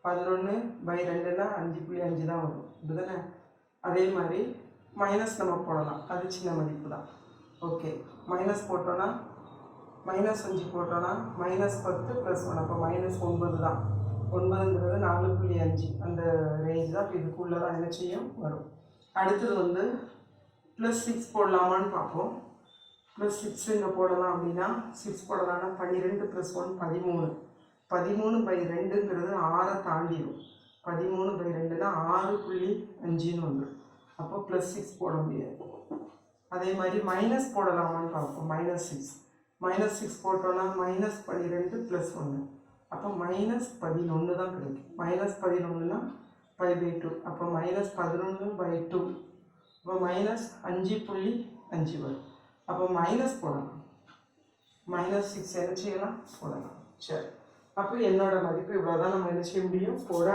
11/2னா 5.5 தான் வரும். இதுதானே? அதே மாதிரி மைனஸ் நம்ம போடலாம், அது சின்ன மதிப்பு தான். ஓகே, மைனஸ் போட்டோன்னா -5 போட்டோன்னா -10 + 1 அப்போ -9 தான். 9ங்கிறது 4.5 அந்த ரேஞ்ச் தான். இப்போ இதுக்குள்ளே தான் என்ன செய்யும் வரும். அடுத்தது வந்து +6 போடலாமான்னு பார்ப்போம். +6 இங்கே போடலாம் அப்படின்னா 6 போடலாம்னா 12 + 1 13. 13/2ங்கிறது 6 தாண்டிடும். 13/2னா 6.5ன்னு வந்துடும். அப்போ +6 போட முடியாது. அதே மாதிரி மைனஸ் போடலாமான்னு பார்ப்போம். -6 போட்டோன்னா -12 + 1 அப்போ -11 தான் கிடைக்கும். -11னா π/2 அப்போ -11/2 அப்போ -5.5 வரும். அப்போ மைனஸ் போடலாம். -6 என்ன செய்யலாம்? போடலாம். சரி, அப்போ என்னோட மதிப்பு இவ்வளோ தான் நம்ம என்ன செய்ய முடியும்? போட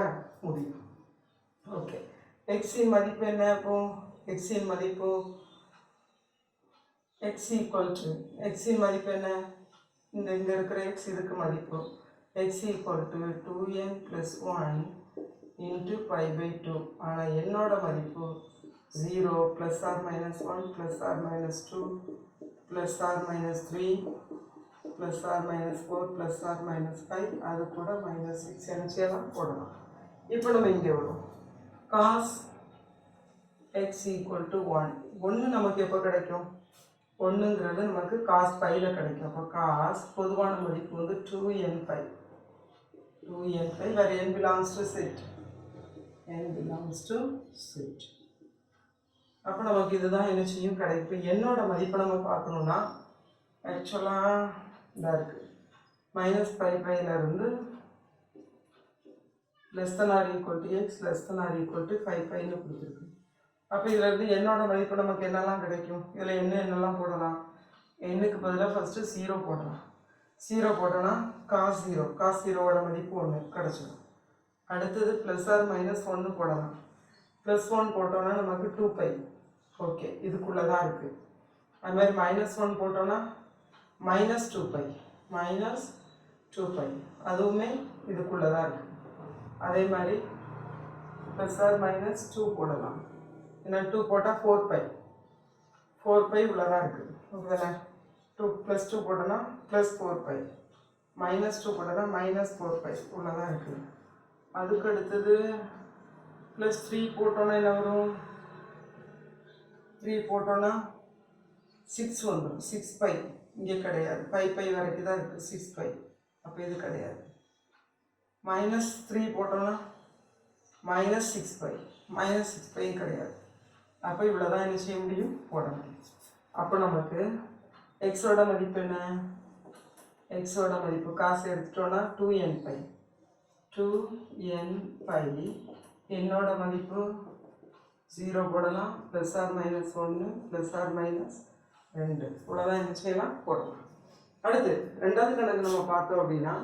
முடியும். ஓகே, எக்ஸின் மதிப்பு என்ன? இப்போ எக்ஸின் மதிப்பு எக்ஸின் மதிப்பு என்ன? இங்கே இருக்கிற எக்ஸ் இதுக்கு மதிப்பு x = 2n + 1 × π/2. ஆனால் என்னோட மதிப்பு 0 +or - 1 +or - 2 +or - 3 +or - 4 +or - 5 அது கூட -6 என்ன செய்யலாம்? போடலாம். இப்போ நம்ம இங்கே வரும் cos x = 1 நமக்கு எப்போ கிடைக்கும்? 1ங்கிறது நமக்கு cos π கிடைக்கும். அப்போ cos பொதுவான மதிப்பு வந்து 2nπ. where n belongs to set. அப்போ நமக்கு இதுதான் என்ன செய்யும் கிடைக்கும். என்னோட மதிப்பை நம்ம பார்க்கணுன்னா ஆக்சுவலாக இதாக இருக்குது. -π/இருந்து x < 5πன்னு கொடுத்துருக்கு. அப்போ இதில் என்னோட மதிப்பு நமக்கு என்னெல்லாம் கிடைக்கும்? இதில் என்னெல்லாம் போடலாம்? எண்ணுக்கு பதிலாக ஃபஸ்ட்டு 0 போடலாம். 0 போட்டோன்னா cos 0வோட மதிப்பு 1 கிடச்சிடும். அடுத்தது +or - 1 போடலாம். +1 போட்டோன்னா நமக்கு 2π. ஓகே, இதுக்குள்ளே தான் இருக்குது. அதுமாதிரி -1 போட்டோன்னா -2π அதுவுமே இதுக்குள்ளே தான் இருக்குது. அதே மாதிரி +or - 2 போடலாம். ஏன்னா 2 போட்டால் 4π இவ்வளோதான் இருக்குது. ஓகேதானே? 2 + 2 போட்டோன்னா +4π -2 போட்டோன்னா -4π இவ்வளோதான் இருக்குது. அதுக்கு அடுத்தது +3 போட்டோன்னா என்ன வரும்? 3 போட்டோன்னா 6 வந்துடும். 6π இங்கே கிடையாது. π வரைக்கும் தான் இருக்குது. 6π அப்போ இது கிடையாது. -3 போட்டோன்னா -6π கிடையாது. அப்போ இவ்வளோ தான் என்ன செய்ய முடியும்? போட முடியும். அப்போ நமக்கு எக்ஸோட மதிப்பு என்ன? எக்ஸோட மதிப்பு காசு எடுத்துட்டோன்னா 2nπ. என்னோட மதிப்பு 0 போடலாம். +or - 1 +or - 2 இவ்வளோதான் என்ன செய்யலாம்? போடலாம். அடுத்து ரெண்டாவது கணக்கு நம்ம பார்த்தோம் அப்படின்னா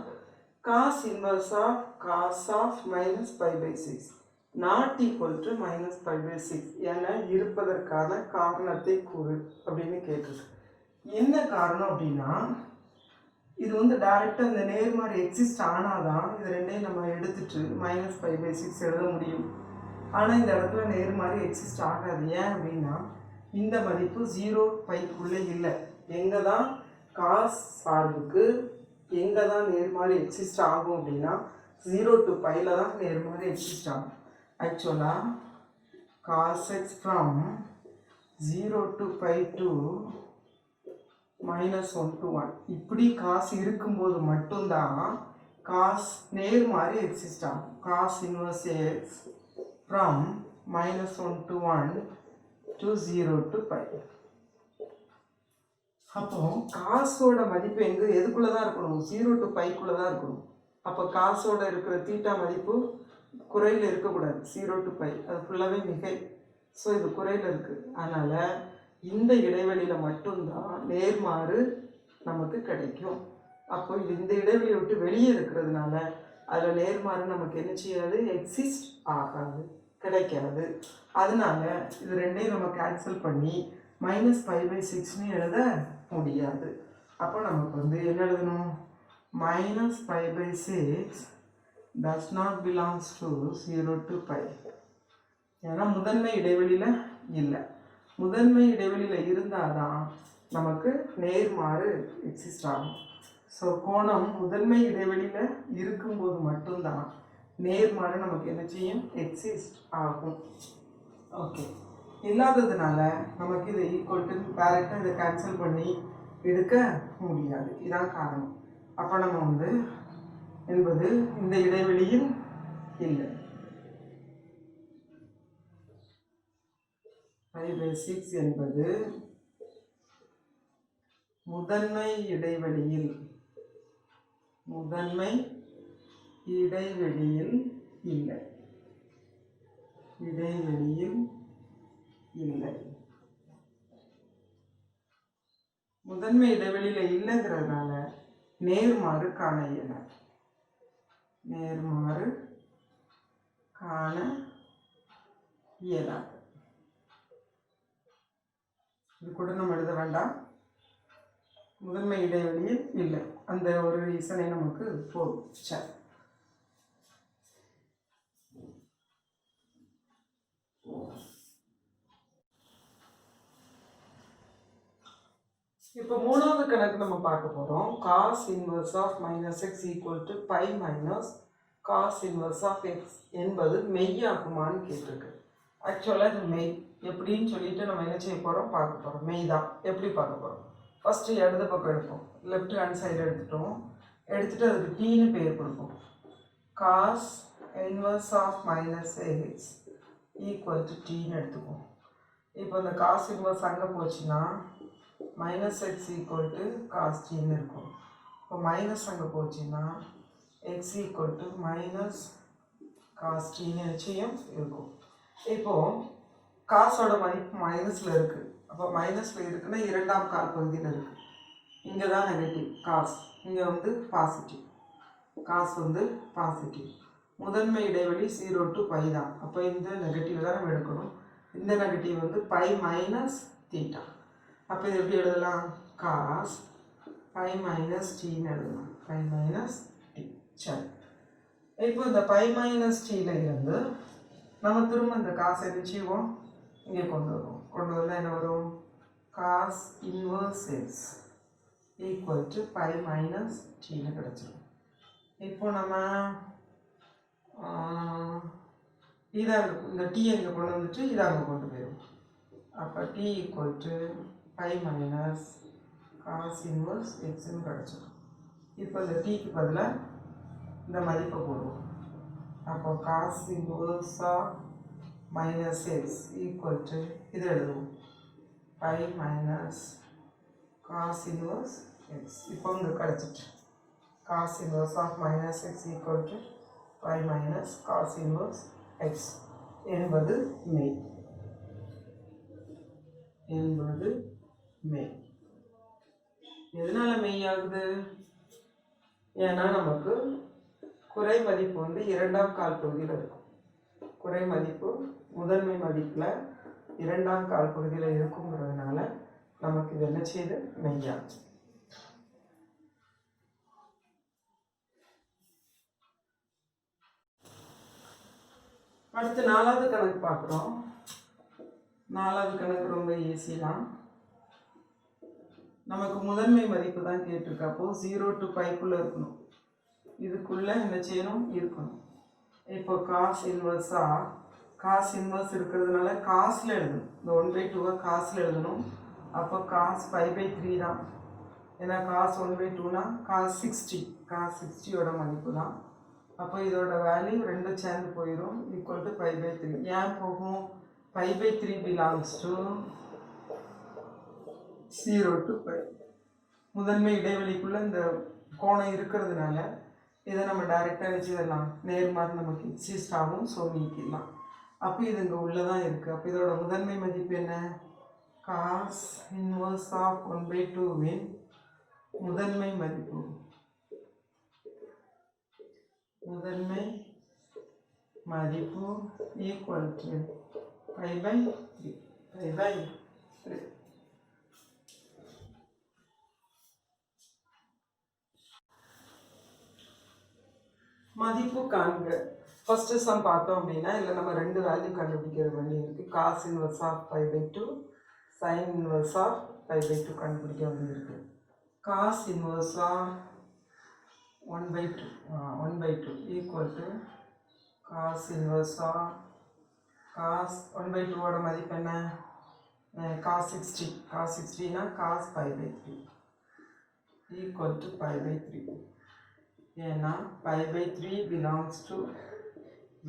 cos inverse of cos of -π/6 not equal to -π/6 என இருப்பதற்கான காரணத்தை கூறு அப்படின்னு கேட்டிருக்கு. என்ன காரணம் அப்படின்னா இது வந்து டைரெக்டாக இந்த நேர்மாறு எக்ஸிஸ்ட் ஆனால் இது ரெண்டையும் நம்ம எடுத்துட்டு -π/6 எழுத முடியும். ஆனால் இந்த இடத்துல நேர்மாறு எக்ஸிஸ்ட் ஆகாது. ஏன் அப்படின்னா இந்த மதிப்பு 0πக்குள்ளே இல்லை. எங்கே தான் காஸ் சார்புக்கு எங்கே தான் நேர்மாறு எக்ஸிஸ்ட் ஆகும் அப்படின்னா 0 to π தான் நேர்மாறு எக்ஸிஸ்ட் ஆகும். ஆக்சுவலாக cos x from 0 to π to -1 to 1 இப்படி காஸ் இருக்கும்போது மட்டும்தான் காஸ் நேர்மாறு எக்ஸிஸ்ட் ஆகும். cos inverse x from -1 to 1 to 0 to π. அப்போ காசோட மதிப்பு எதுக்குள்ளே தான் இருக்கணும்? 0 to πக்குள்ளே தான் இருக்கணும். அப்போ காசோட இருக்கிற தீட்டா மதிப்பு குறையில் இருக்கக்கூடாது. 0 to π அது ஃபுல்லாகவே மிகை. ஸோ இது குறையில் இருக்குது. அதனால் இந்த இடைவெளியில் மட்டும்தான் நேர்மாறு நமக்கு கிடைக்கும். அப்போ இந்த இடைவெளியை விட்டு வெளியே இருக்கிறதுனால அதில் நேர்மாறு நமக்கு என்ன செய்யாது? எக்ஸிஸ்ட் ஆகாது, கிடைக்காது. அதனால இது ரெண்டையும் நம்ம கேன்சல் பண்ணி -π/6 எழுத முடியாது. அப்போ நமக்கு வந்து என்ன எழுதணும்? -π/6 does not belongs to 0 to π. ஏன்னா முதன்மை இடைவெளியில் இல்லை. முதன்மை இடைவெளியில் இருந்தால் தான் நமக்கு நேர்மாறு எக்ஸிஸ்ட் ஆகும். ஸோ கோணம் முதன்மை இடைவெளியில் இருக்கும்போது மட்டும்தான் நேர்மாறு நமக்கு என்ன செய்யும்? எக்ஸிஸ்ட் ஆகும். ஓகே, இல்லாததுனால நமக்கு இதை ஈக்குவல் டு டைரெக்டாக இதை கேன்சல் பண்ணி எடுக்க முடியாது. இதான் காரணம். அப்போ நம்ம வந்து என்பது இந்த இடைவெளியில் இல்லை. π/6 என்பது முதன்மை இடைவெளியில் இல்லை. முதன்மை இடைவெளியில் இல்லைங்கிறதுனால நேர்மாறு காண இயலாது. இது கூட நம்ம எழுத வேண்டாம். முதன்மை இடைவெளியில் இல்லை, அந்த ஒரு ரீசனை நமக்கு போதும். சரி, இப்போ மூணாவது கணக்கு நம்ம பார்க்க போகிறோம். cos inverse of -x equal to π minus cos inverse of x என்பது மெய்யாகுமான்னு கேட்டிருக்கு. ஆக்சுவலாக இது மெய் எப்படின்னு சொல்லிட்டு நம்ம என்ன செய்ய போகிறோம்? பார்க்க போகிறோம். மெய் தான். எப்படி பார்க்க போகிறோம்? ஃபஸ்ட்டு இடது பக்கம் எடுப்போம். லெஃப்ட் ஹேண்ட் சைடு எடுத்துட்டோம். எடுத்துகிட்டு அதுக்கு டீன்னு பேர் கொடுப்போம். cos inverse of -x equal to டீன்னு எடுத்துப்போம். இப்போ இந்த cos inverse அங்கே போச்சுன்னா -x equal to cos tன்னு இருக்கும். இப்போ மைனஸ் அங்கே போச்சுன்னா x equal to minus cos tன்னு நிச்சயம் இருக்கும். இப்போது காசோட மதிப்பு மைனஸில் இருக்குது. அப்போ மைனஸில் இருக்குன்னா இரண்டாம் கால் பகுதியில் இருக்குது. இங்கே தான் நெகட்டிவ் காஸ், இங்கே வந்து பாசிட்டிவ். காசு வந்து பாசிட்டிவ். முதன்மை இடைவெளி 0 to π தான். அப்போ இந்த நெகட்டிவ் தான் நம்ம எடுக்கணும். இந்த நெகட்டிவ் வந்து π minus θ. அப்போ இது எப்படி எழுதலாம்? காஸ் π minus tன்னு எழுதலாம். π minus t. சரி, இப்போ இந்த π minus tல இருந்து நம்ம திரும்ப இந்த காசை என்ன செய்வோம்? இங்கே கொண்டு வருவோம். கொண்டு வந்தால் என்ன வரும்? cos inverse x equal to π minus tன்னு கிடச்சிடும். இப்போ நம்ம இதாக இந்த t அங்கே கொண்டு வந்துட்டு இதை அங்கே கொண்டு போயிடும். அப்போ t equal to π minus cos inverse xன்னு கிடச்சிடும். இப்போ இந்த tக்கு பதிலாக இந்த மதிப்பை போடுவோம். அப்போ cos inverse minus x equal to இது எழுதுவோம். π minus cos inverse x. இப்போ இங்கே கிடச்சிட்டு cos inverse of minus x equal to π minus cos inverse x என்பது மெய். எதனால மெய் ஆகுது? ஏன்னா நமக்கு குறை மதிப்பு வந்து இரண்டாம் கால் பகுதியில் இருக்கும். குறை மதிப்பு முதன்மை மதிப்பில் இரண்டாம் கால் பகுதியில் இருக்குங்கிறதுனால நமக்கு இது என்ன செய்யுது? மெய்யாச்சு. அடுத்து நாலாவது கணக்கு பார்க்குறோம். நாலாவது கணக்கு ரொம்ப ஈஸி தான். நமக்கு முதன்மை மதிப்பு தான் கேட்டிருக்கு. அப்போது 0 to πக்குள்ளே இருக்கணும். இதுக்குள்ளே என்ன செய்யணும்? இருக்கணும். இப்போ காஸ் இன்வர்ஸாக காஸ் இன்வர்ஸ் இருக்கிறதுனால காசில் எழுதணும். இந்த 1/2 காசில் எழுதணும். அப்போ காஸ் π/3 தான். ஏன்னா காஸ் 1/2னா காஸ் 60. காஸ் 60யோட மதிப்பு தான். அப்போ இதோட வேல்யூ ரெண்டும் சேர்ந்து போயிடும். Equal to π/3. ஏன் போகும்? π/3 பிலாங்ஸ் டு 0 to π. முதன்மை இடைவெளிக்குள்ளே இந்த கோணம் இருக்கிறதுனால இதை நம்ம டைரெக்டாக வச்சுக்கலாம். நேர்மாறு நமக்கு எக்ஸிஸ்ட் ஆகும். ஸோ நீக்கிடலாம். அப்போ இது இங்கே உள்ளே தான் இருக்குது. அப்போ இதோட முதன்மை மதிப்பு என்ன? காஸ் இன்வர்ஸ் ஆஃப் 1/2வின் முதன்மை மதிப்பு ஈக்குவல் டு π/3. மதிப்பு காண்க. ஃபஸ்ட்டு சம் பார்த்தோம் அப்படின்னா இதில் நம்ம ரெண்டு வேல்யூ கண்டுபிடிக்கிற வேண்டியிருக்கு. Cos inverse of 5/2 sine inverse of 5/2 கண்டுபிடிக்க வேண்டியிருக்கு. Cos inverse of 1/2 equal to cos inverse of cos 1/2 மதிப்பு என்ன? காஸ் 60. காஸ் 60னா காஸ் 5/3 ஈக்குவல் டு 5/3. ஏன்னா 5/3 பிலாங்ஸ் டு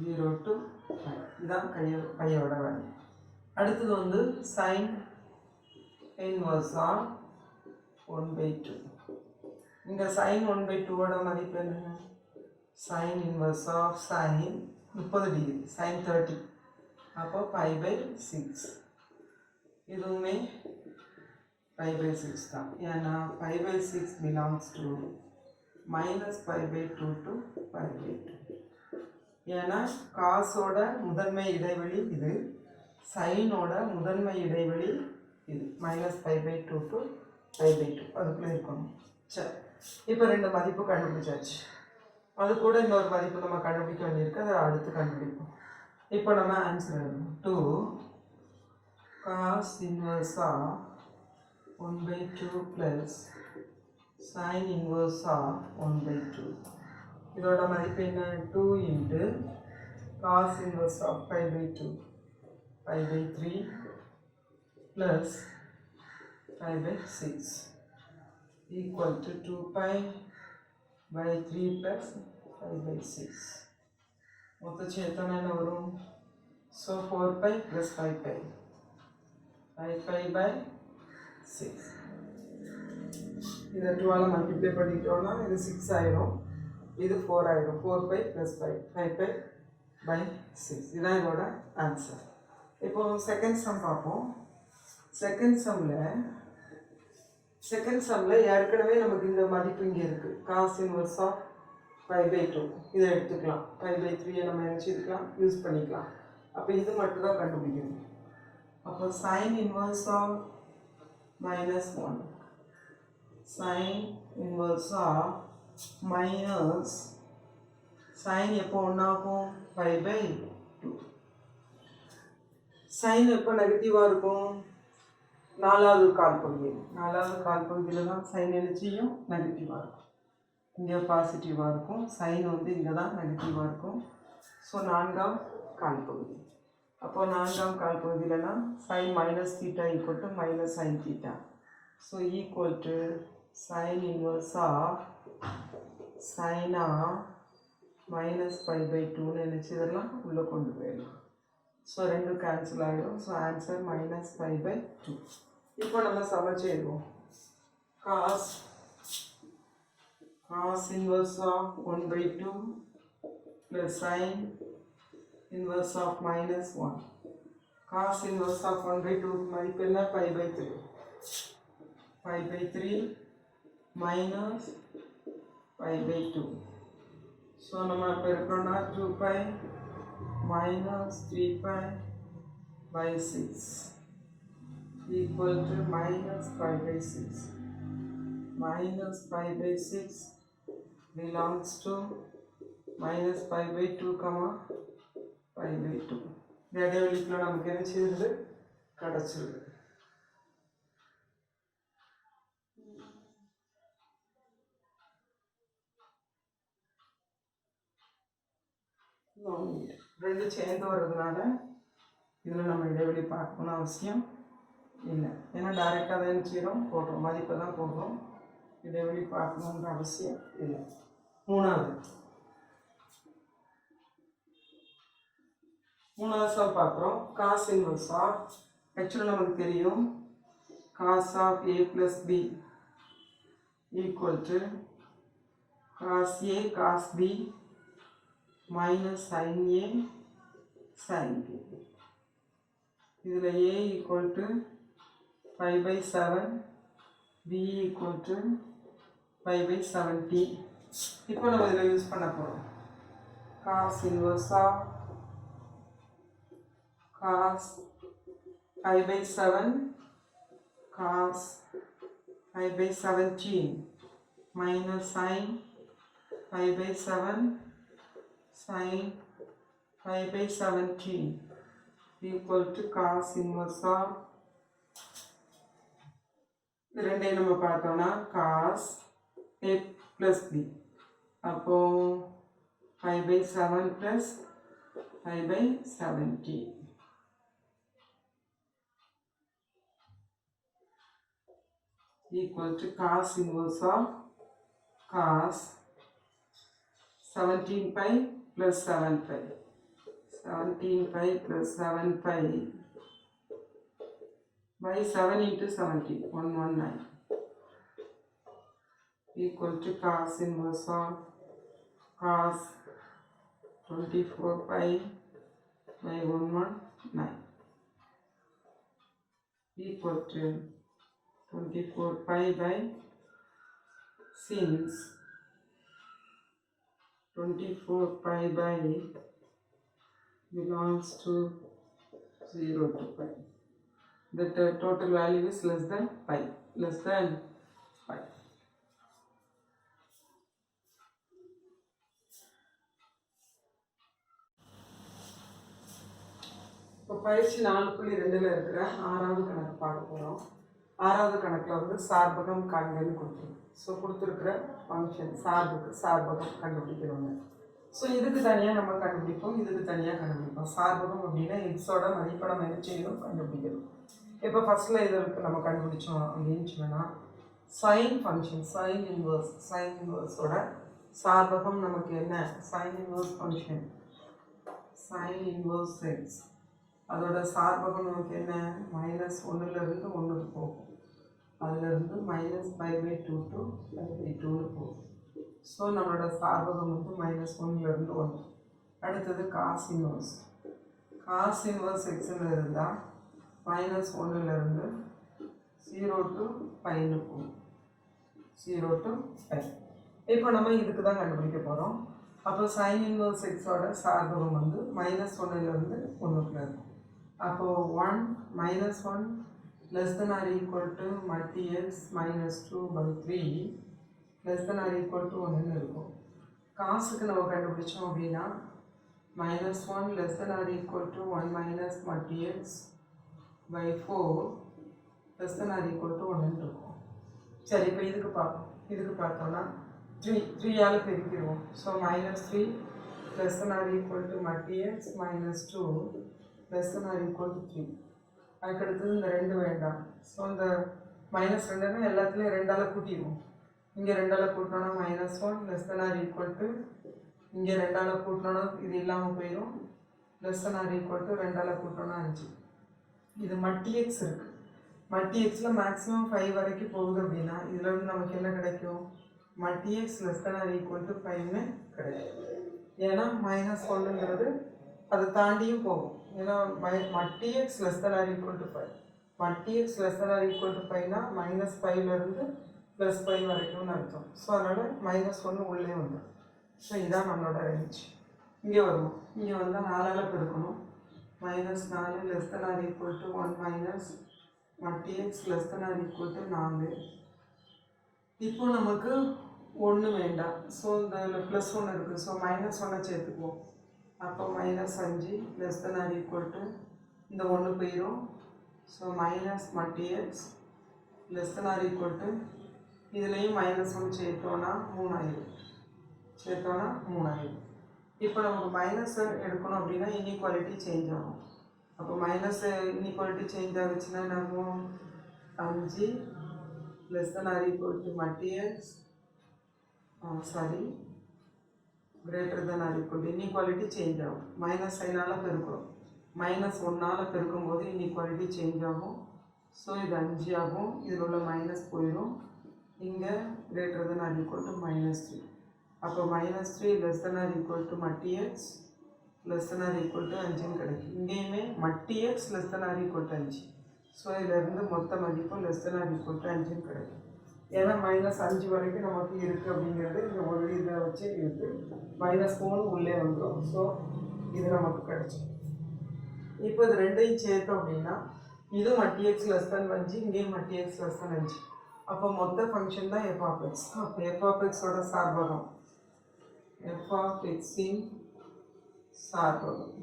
0 to 5. இதுதான் கையோட வேல்யூ. அடுத்தது வந்து சைன் இன்வர்ஸ் ஆஃப் 1/2. இந்த சைன் 1/2 மதிப்பு என்ன? Sine inverse of sine 30 degree, sine 30, அப்போ 5/6. இதுவுமே 5/6 தான். ஏன்னா 5/6 பிலாங்ஸ் டு -5/2 to 5/2. ஏன்னா காசோட முதன்மை இடைவெளி இது, சைனோட முதன்மை இடைவெளி இது, -5/2 to 5/2 அதுக்குள்ளே இருக்கணும். சரி, இப்போ ரெண்டு மதிப்பு கண்டுபிடிச்சாச்சு. அது கூட இன்னொரு மதிப்பு நம்ம கண்டுபிடிக்க வேண்டியிருக்கு, அதை அடுத்து கண்டுபிடிப்போம். இப்போ நம்ம ஆன்சர் எழுதணும். 2 cos inverse of 1/2 plus sin inverse of 1/2. இதோட மதிப்பு என்ன? 2 into cos inverse of 5/2 5/3 plus 5/6 equal to 2 pi by 3 plus 5/6. மொத்த சேத்தனை என்ன வரும்? So 4 pi plus 5 pi 5 pi by 6. இதை 2ஆல் மல்டிப்ளை பண்ணிட்டோம்னா இது 6 ஆயிரும், இது 4 ஆயிரும். 4 pi plus 5 pi by 6. இதுதான் இதோட ஆன்சர். இப்போ செகண்ட் சம் பார்ப்போம். செகண்ட் சம்மில் ஏற்கனவே நமக்கு இந்த மதிப்பு இங்கே இருக்குது. காஸ் இன்வர்ஸ் ஆஃப் 5/2 இதை எடுத்துக்கலாம். 5/3 நம்ம நினச்சிக்கலாம், யூஸ் பண்ணிக்கலாம். அப்போ இது மட்டும் தான் கண்டுபிடிக்கணும். அப்போ sine inverse of -1, sine inverse of minus sine எப்போ ஒன்றாகும்? 5/2. சைன் எப்போ நெகட்டிவாக இருக்கும்? நாலாவது கால் பகுதியில் தான் சைன் என்ன செய்யும்? நெகட்டிவாக இருக்கும். இங்கே பாசிட்டிவாக இருக்கும், சைன் வந்து இங்கே தான் நெகட்டிவாக இருக்கும். ஸோ நான்காம் கால் பகுதி. அப்போ நான்காம் கால் பகுதியிலனா sine minus theta equal to minus sine theta. So equal to sine inverse of sine of -5/2 நினச்சதெல்லாம் உள்ளே கொண்டு போயிடலாம். ஸோ ரெண்டு கேன்சல் ஆகிடும். So answer -5/2. இப்போ நம்ம சமைச்சு எழுதுவோம். Cos inverse of 1/2 plus sin inverse of -1. Cos inverse of 1/2 மதிப்பு என்ன? 5/3. 5/3 minus 5/2. ஸோ நம்ம பெருக்கணும்னா 2 pi minus 3 pi by 6 equal to -5/6. -5/6 belongs to -5/2, 5/2. இந்த இடைவெளிக்குள்ள நமக்கு என்ன செய்யுது? கிடச்சிருது. ரெண்டு சேர்ந்து வர்றதுனால இதில் நம்ம இடைவெளி பார்க்கணும்னு அவசியம் இல்லை. ஏன்னா டைரெக்டாக தான் என்ன செய்கிறோம்? போடுறோம், மதிப்பை தான் போடுறோம். இடைவெளி பார்க்கணுன்ற அவசியம் இல்லை. மூணாவது சம் பார்க்குறோம். காஸ் இன்வர்ஸ் ஆஃப், ஆக்சுவலாக நமக்கு தெரியும் cos of a plus b equal to cos a cos b minus sine a sine b. இதில் a equal to 5/7, b equal to 5/7t. இப்போ நம்ம இதில் யூஸ் பண்ண போகிறோம். Cos inverse of cos 5/7 cos 5/17 minus sin 5/7 sin pi by 17 equal to cos inverse of ரெண்டையும் நம்ம பார்த்தோம்னா cos a plus b. அப்போ pi by 7 plus pi by 17 equal to cos inverse of cos 17 pi plus 7 pi. 17 pi plus 7 pi by 7 into 17, 119 equal to cos inverse of cos 24 pi by 119 equal to 24 pi by, since 24 pi by belongs to 0 to pi. The total value is less than pi. இப்போ பயிற்சி 4.2ல் இருக்கிற 6வது கணக்கு பார்க்க போகிறோம். 6வது கணக்கில் வந்து சார்பகம் காண்கன்னு கொடுத்துருக்கோம். ஸோ கொடுத்துருக்குற ஃபங்க்ஷன் சார்பகம் கண்டுபிடிக்கிறோங்க. ஸோ இதுக்கு தனியாக நம்ம கண்டுபிடிப்போம், இதுக்கு தனியாக கண்டுபிடிப்போம். சார்பகம் அப்படின்னா எக்ஸோட மதிப்பை நம்ம என்ன செய்யணும், கண்டுபிடிக்கணும். இப்போ ஃபஸ்ட்டில் இதற்கு நம்ம கண்டுபிடிச்சோம் அப்படின்னு சொன்னால் சைன் ஃபங்க்ஷன், சைன் இன்வர்ஸோட சார்பகம் நமக்கு என்ன, sine inverse function, sine inverse X, அதோட சார்பகம் நமக்கு என்ன, -1லேருந்து 1க்கு போகும். அதிலிருந்து -π/2 to π/2ன்னு போகும். ஸோ நம்மளோட சார்பகம் வந்து -1லேருந்து 1. அடுத்தது காஸ் இன்வர்ஸ் எக்ஸ்ன்னு இருந்தால் -1லேருந்து 0 to πன்னு போகும். 0 to π. இப்போ நம்ம இதுக்கு தான் கண்டுபிடிக்க போகிறோம். அப்போ சைன் இன்வர்ஸ் எக்ஸோட சார்பகம் வந்து -1லேருந்து 1க்குள்ள இருக்கும். அப்போது 1 -1 less than or equal to multi x -2/3 less than or equal to 1ன்னு இருக்கும். காசுக்கு நம்ம கண்டுபிடிச்சோம் அப்படின்னா -1 less than or equal to 1 minus multi x by 4 less than or equal to 1ன்னு இருக்கும். சரி, இப்போ இதுக்கு பார்த்தோம்னா 3ஆல் பெருக்கிடுவோம். So -3 less than or equal to multi x -2 less than or equal to 3. அதுக்கடுத்தது இந்த 2 வேண்டாம். ஸோ இந்த -2ன்னா எல்லாத்துலேயும் 2ஆல் கூட்டிடுவோம். இங்கே 2ஆல் கூட்டினோன்னா -1 less than or equal to, இங்கே 2ஆல் கூட்டினோன்னா இது இல்லாமல் போயிடும், less than or equal to 2ஆல் கூட்டினோன்னா 5. இது மல்டி எக்ஸ் இருக்குது. மல்டி எக்ஸில் மேக்ஸிமம் 5 வரைக்கும் போகுது அப்படின்னா இதில் வந்து நமக்கு என்ன கிடைக்கும், multi X less than or equal to 5ன்னு கிடைக்கும். ஏன்னா -1ங்கிறது அதை தாண்டியும் போகும். ஏன்னா multi X less than or equal to 5, multi X less than or equal to 5னா -5லேருந்து +5 வரைக்கும்னு அர்த்தம். ஸோ அதனால் -1 உள்ளே வந்துடும். ஸோ இதான் நம்மளோட ரேஞ்ச். இங்கே வருவோம். இங்கே வந்தால் 4ஆல் பெருக்கணும். -4 less than or equal to 1 minus multi X less than or equal to 4. இப்போ நமக்கு 1 வேண்டாம். ஸோ இந்த +1 இருக்குது. ஸோ -1 சேர்த்துக்குவோம். அப்போ -5 less than or equal to இந்த 1 போயிடும். So multi X less than or equal to இதுலேயும் -1 சேர்த்தோன்னா 3 ஆயிடும். இப்போ நமக்கு மைனஸ் எடுக்கணும் அப்படின்னா இன்இக்வாலிட்டி சேஞ்ச் ஆகும். அப்போ மைனஸ் இன்இக்வாலிட்டி சேஞ்ச் ஆகுச்சுன்னா நம்ம 5 less than or equal to multi X greater than or equal to inequality change ஆகும். மைனஸ் சைனால் பெருக்கிறோம். -1ஆல் பெருக்கும்போது இன்இக்வாலிட்டி சேஞ்ச் ஆகும். ஸோ இது 5 ஆகும். இதில் உள்ள மைனஸ் போயிடும். இங்கே greater than or equal to -3. அப்போ -3 less than or equal to multi X less than or equal to 5ன்னு கிடைக்கும். இங்கேயுமே multi X less than or equal to 5. So இதிலிருந்து மொத்த மதிப்பு less than or equal to 5ன்னு கிடைக்கும். ஏன்னா -5 வரைக்கும் நமக்கு இருக்குது அப்படிங்கிறது இந்த ஒரு இதை வச்சு இருக்குது. -4 உள்ளே வந்துடும். ஸோ இது நமக்கு கிடைச்சிடும். இப்போ இது ரெண்டையும் சேர்த்தோம் அப்படின்னா இது மல்டி எக்ஸ் less than 5, இங்கேயும் மல்டி எக்ஸ் less than 5. அப்போ மொத்த ஃபங்க்ஷன் தான் f of x. அப்போ f of x ஓட சார்பகம் f of x இன் சார்பகம்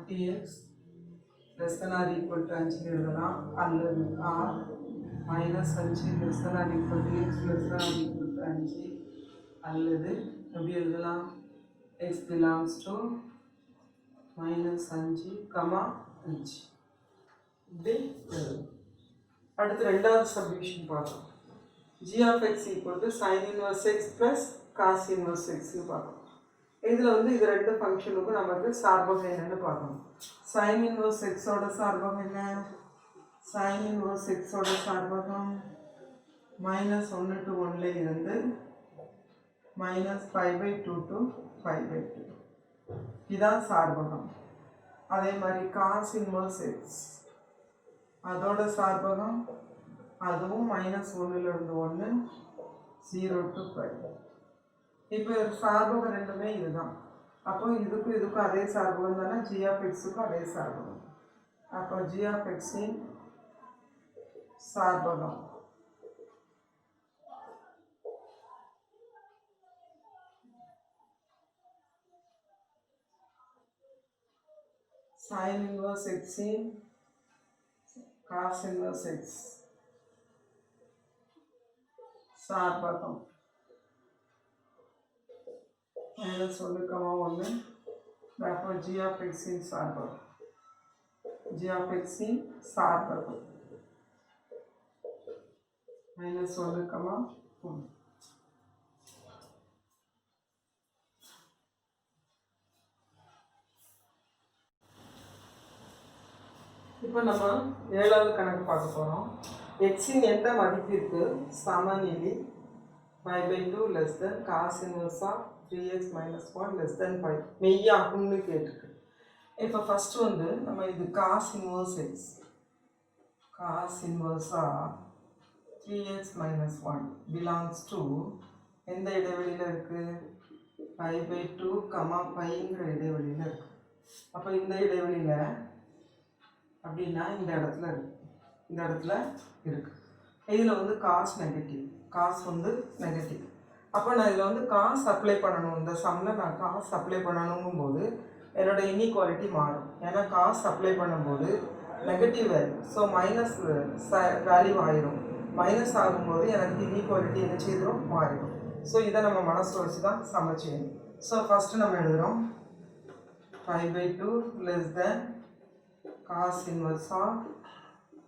dx less than or equal to 5 எழுதலாம் அல்லது r minus 5 less than or equal to x less than or equal to 5 அல்லது எப்படி எழுதலாம் x belongs to minus 5, 5 இப்படி எழுதலாம். அடுத்து ரெண்டாவது சப்டிவிஷன் பார்த்தோம். g of x equal to sin inverse x plus cos inverse x பார்க்கணும். இதில் வந்து இது ரெண்டு ஃபங்க்ஷனுக்கும் நமக்கு சார்பகம் என்னென்னு பார்க்கணும். sin inverse x ஓட சார்பகம் என்ன? sin inverse x ஓட சார்பகம் -1 to 1ல இருந்து -π/2 to π/2 இதான் சார்பகம். அதே மாதிரி cos inverse x அதோட சார்பகம் அதுவும் -1ல இருந்து 1 0 to π. இப்போ சார்பகம் ரெண்டுமே இதுதான். அப்போ இதுக்கும் அதே சார்பகம் தானே, g of x-க்கும் அதே சார்பகம். அப்போ g of x-இன் சார்பகம் sin inverse x-இன் cos inverse x சார்பகம் -1, therefore g of x இன் சார்பகம் g of x இன் சார்பகம் -1, 1. இப்போ நம்ம ஏழாவது கணக்கு பார்க்க போகிறோம். எக்ஸின் எந்த மதிப்பிற்கு சமநிலை π/2 less than cos inverse of 3x minus 1 less than 5 மெய்யாகும்னு கேட்டுருக்கு. இப்போ ஃபஸ்ட்டு வந்து நம்ம இது cos inverse x cos inverse of 3x minus 1 belongs to எந்த இடைவெளியில் இருக்குது? π/2, πங்கிற இடைவெளியில் இருக்குது. அப்போ இந்த இடைவெளியில் அப்படின்னா இந்த இடத்துல இருக்குது. இதில் வந்து காஸ் நெகட்டிவ், காஸ் வந்து நெகட்டிவ். அப்போ நான் இதில் வந்து காஸ் அப்ளை பண்ணணும். இந்த சம்மில் நான் காஸ் அப்ளை பண்ணணுங்கும் போது என்னோடய இன்இக்வாலிட்டி மாறும். ஏன்னா காஸ் அப்ளை பண்ணும்போது negative value, so minus value ஆயிரும். மைனஸ் ஆகும்போது எனக்கு இன்இக்வாலிட்டி என்ன செய்திடும்? மாறிடும். ஸோ இதை நம்ம மனசில் வச்சு தான் சமைச்சிக்கணும். ஸோ ஃபஸ்ட்டு நம்ம எழுதுகிறோம் π/2 less than cos inverse of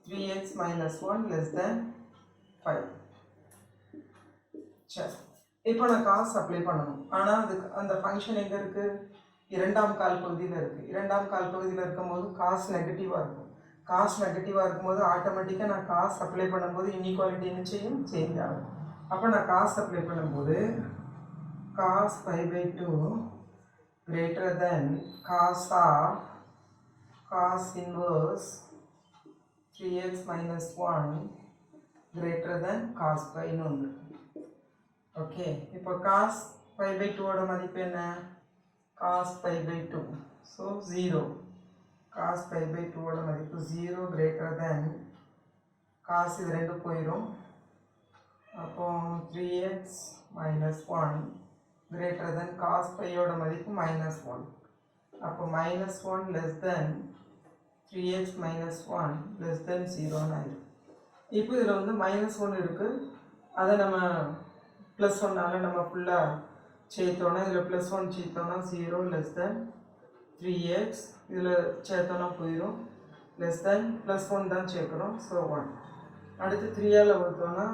3x minus 1 less than 5. சரி, இப்போ நான் காஸ் அப்ளை பண்ணணும். ஆனால் அதுக்கு அந்த ஃபங்க்ஷன் எங்கே இருக்குது? இரண்டாம் கால் பகுதியில் இருக்குது. இரண்டாம் கால் பகுதியில் இருக்கும்போது காஸ் நெகட்டிவாக இருக்கும். காஸ் நெகட்டிவாக இருக்கும்போது ஆட்டோமேட்டிக்காக நான் காஸ் அப்ளை பண்ணும்போது இன்இக்வாலிட்டி என்ன செய்யும்? சேஞ்ச் ஆகும். அப்போ நான் காஸ் அப்ளை பண்ணும்போது cos π/2 greater than cos of cos inverse 3x minus 1 greater than cos πன்னு ஒன்று. ஓகே, இப்போ cos π/2ஓட மதிப்பு என்ன? cos π/2, so 0. cos π/2ஓட மதிப்பு 0 greater than cos இது ரெண்டு போயிடும். அப்போ 3x minus 1 greater than cos πயோட மதிப்பு -1. அப்போ -1 less than 3x minus 1 less than 0ன்னு ஆயிடும். இப்போ இதில் வந்து -1 இருக்குது. அதை நம்ம +1ஆல் நம்ம ஃபுல்லாக சேர்த்தோன்னா இதில் +1 சேர்த்தோன்னா 0 less than 3x, இதில் சேர்த்தோன்னா போயிடும். less than +1 தான் சேர்க்குறோம், ஸோ 1. அடுத்து 3ஆல் வகுத்தோன்னா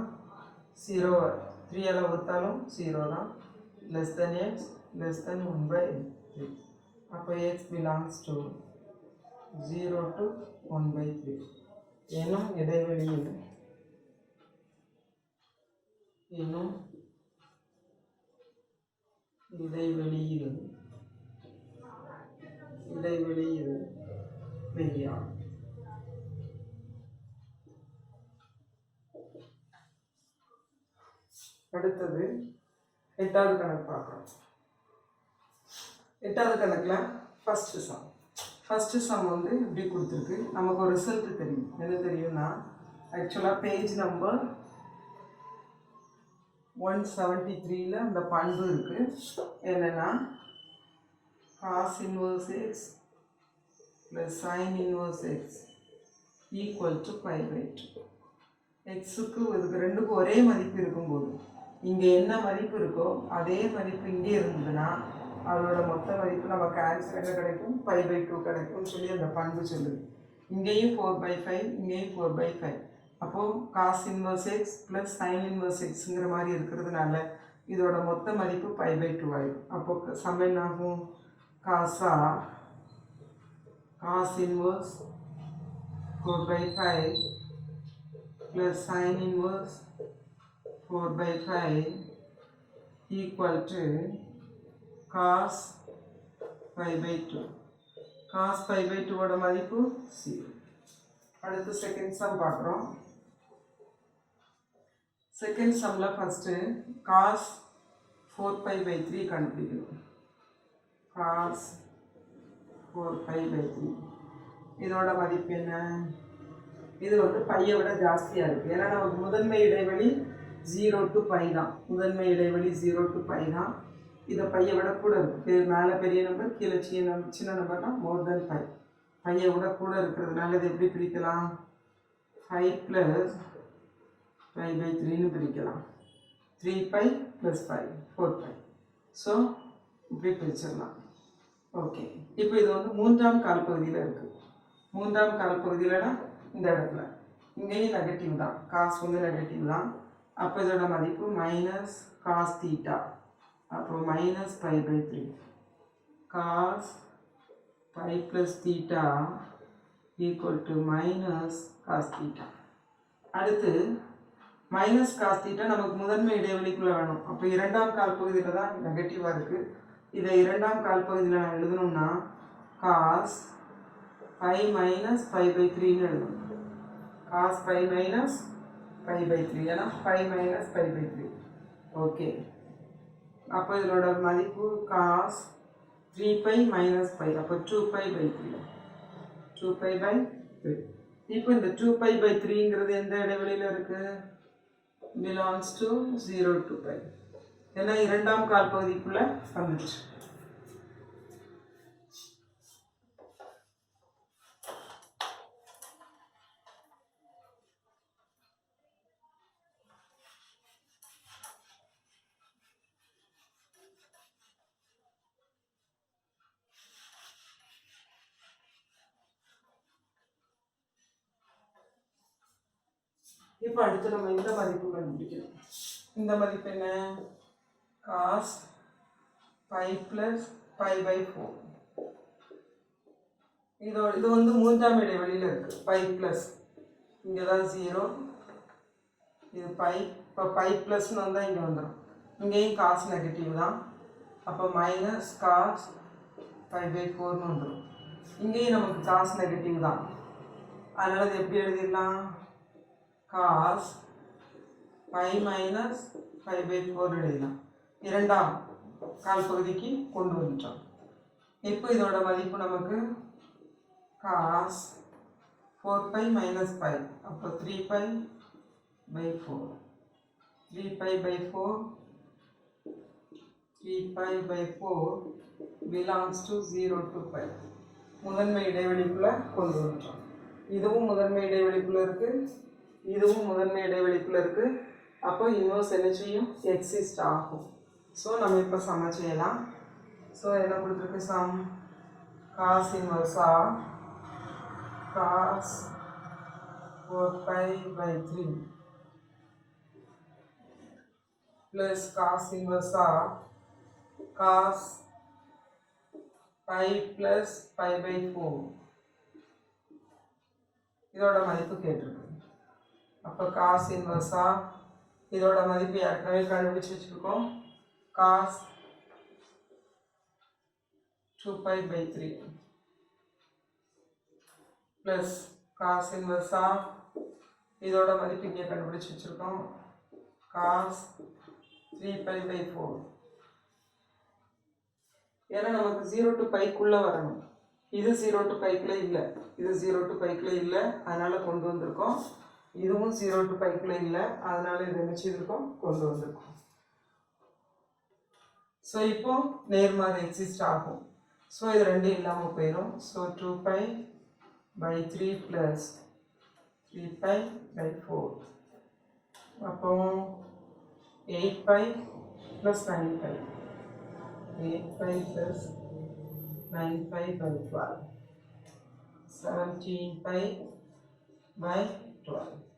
0, 3ஆல் வகுத்தாலும் 0 தான். less than x less than 1/3. அப்போ x belongs to 0 to 1/3 எனும் இடைவெளியில் மெய்யாகும். அடுத்தது எட்டாவது கணக்கு பார்க்குறோம். எட்டாவது கணக்கில் ஃபஸ்ட்டு சம் வந்து இப்படி கொடுத்துருக்கு. நமக்கு ஒரு ரிசல்ட் தெரியும். என்ன தெரியும்னா ஆக்சுவலாக பேஜ் நம்பர் 173ல அந்த பண்பு இருக்குது என்னென்னா cos inverse x plus sin inverse x equal to pi/2. எக்ஸுக்கு இதுக்கு ரெண்டுக்கும் ஒரே மதிப்பு இருக்கும்போது இங்கே என்ன மதிப்பு இருக்கோ அதே மதிப்பு இங்கே இருந்ததுன்னா அதோட மொத்த மதிப்பு நமக்கு ஆன்சர் என்ன கிடைக்கும், pi/2 கிடைக்கும்னு சொல்லி அந்த பண்பு சொல்லுது. இங்கேயும் 4/5, இங்கேயும் 4/5. அப்போது cos inverse x plus sin inverse xங்கிற மாதிரி இருக்கிறதுனால இதோட மொத்த மதிப்பு pi/2 ஆகிடும். அப்போது சம் என்ன ஆகும், cos inverse 4/5 plus sin inverse 4/5 equal to cos pi/2. cos pi/2 ஓட மதிப்பு 0. அடுத்து செகண்ட் சம் பார்க்குறோம். செகண்ட் சம்மில் ஃபஸ்ட்டு cos 4π/3 கண்டுபிடிக்கணும். cos 4π/3 இதோட மதிப்பு என்ன, இது வந்து பையை விட ஜாஸ்தியாக இருக்குது. ஏன்னா நமக்கு முதன்மை இடைவெளி 0 to π தான். முதன்மை இடைவெளி 0 to π தான். இதை பையை விட கூட இருக்குது. மேலே பெரிய நம்பர், கீழே சின்ன நம்பர்னா மோர் தென் 5. பையை விட கூட இருக்கிறதுனால இதை எப்படி பிரிக்கலாம், 5 + π/3ன்னு பிரிக்கலாம். 3π + 5 4π. ஸோ இப்படி பிரிச்சிடலாம். ஓகே, இப்போ இது வந்து மூன்றாம் கால் பகுதியில் இருக்குது. மூன்றாம் கால் பகுதியில்னா இந்த இடத்துல இங்கேயும் நெகட்டிவ் தான், காஸ் வந்து நெகட்டிவ் தான். அப்போ இதோட மதிப்பு மைனஸ் காஸ் தீட்டா. அப்போ minus π/3 cos π + theta equal to minus cos theta. அடுத்து மைனஸ் காஸ் தீட்டா நமக்கு முதன்மை இடைவெளிக்குள்ளே வேணும். அப்போ இரண்டாம் கால் பகுதியில் தான் நெகட்டிவாக இருக்குது. இதை இரண்டாம் கால் பகுதியில் நான் எழுதணும்னா காஸ் π - π/3ன்னு எழுதணும். cos π - π/3 ஏன்னா π - π/3. ஓகே, அப்போ இதோட மதிப்பு cos 3π - π, அப்போ 2π/3. 2π/3. இப்போ இந்த 2π/3ங்கிறது எந்த இடைவெளியில் இருக்குது, belongs to 0 to π. ஏன்னா இரண்டாம் கால் பகுதிக்குள்ளே வந்துச்சு. இப்போ அடுத்து நம்ம இந்த மதிப்பு கண்டுபிடிக்கணும். இந்த மதிப்பு என்ன, cos π + π/4. இது வந்து மூன்றாம் இடைவெளியில் இருக்குது. π+ இங்கே தான் 0, இது π. இப்போ π+ வந்தால் இங்கே வந்துடும். இங்கேயும் காஸ் நெகட்டிவ் தான். அப்போ மைனஸ் காஸ் π/4ன்னு வந்துடும். இங்கேயும் நமக்கு காஸ் நெகட்டிவ் தான். அதனால் இது எப்படி எழுதிடலாம், cos π - π/4 எழுதலாம். இரண்டாம் கால் பகுதிக்கு கொண்டு வந்துட்டோம். இப்போ இதோட மதிப்பு நமக்கு cos 4π - π, அப்போ 3π/4. 3π/4 belongs to 0 to π. முதன்மை இடைவெளிக்குள்ளே கொண்டு வந்துட்டோம். இதுவும் முதன்மை இடைவெளிக்குள்ளே இருக்குது, இதுவும் முதன்மை இடைவெளிக்குள்ளே இருக்குது. அப்போ இன்வர்ஸ் என்ன செய்யும், எக்ஸிஸ்ட் ஆகும். ஸோ நம்ம இப்போ சம செய்யலாம். ஸோ என்ன கொடுத்துருக்கு sum, cos inverse of cos 4π/3 plus cos inverse of cos π + π/4 இதோட மதிப்பு கேட்டிருக்கு. அப்போ cos inverse of இதோட மதிப்பு ஏற்கனவே கண்டுபிடிச்சு வச்சுருக்கோம், cos 2π/3 plus cos inverse of இதோட மதிப்பு இங்கே கண்டுபிடிச்சு வச்சுருக்கோம், cos 3π/4. ஏன்னா நமக்கு 0 to πக்குள்ளே வரணும். இது 0 to πக்குள்ளே இல்லை, இது 0 to πக்குள்ளே இல்லை, அதனால் கொண்டு வந்திருக்கோம். இதுவும் 0 to πக்குள்ளே இல்லை, அதனால் இது என்ன செய்திருக்கோம், கொண்டு வந்திருக்கோம். ஸோ இப்போ நேர்மாறு எக்ஸிஸ்ட் ஆகும். ஸோ இது ரெண்டும் இல்லாமல் போயிடும். ஸோ 2π/3 + 3π/4 அப்போ 8π + 9π 8π + 9π/12 17π/12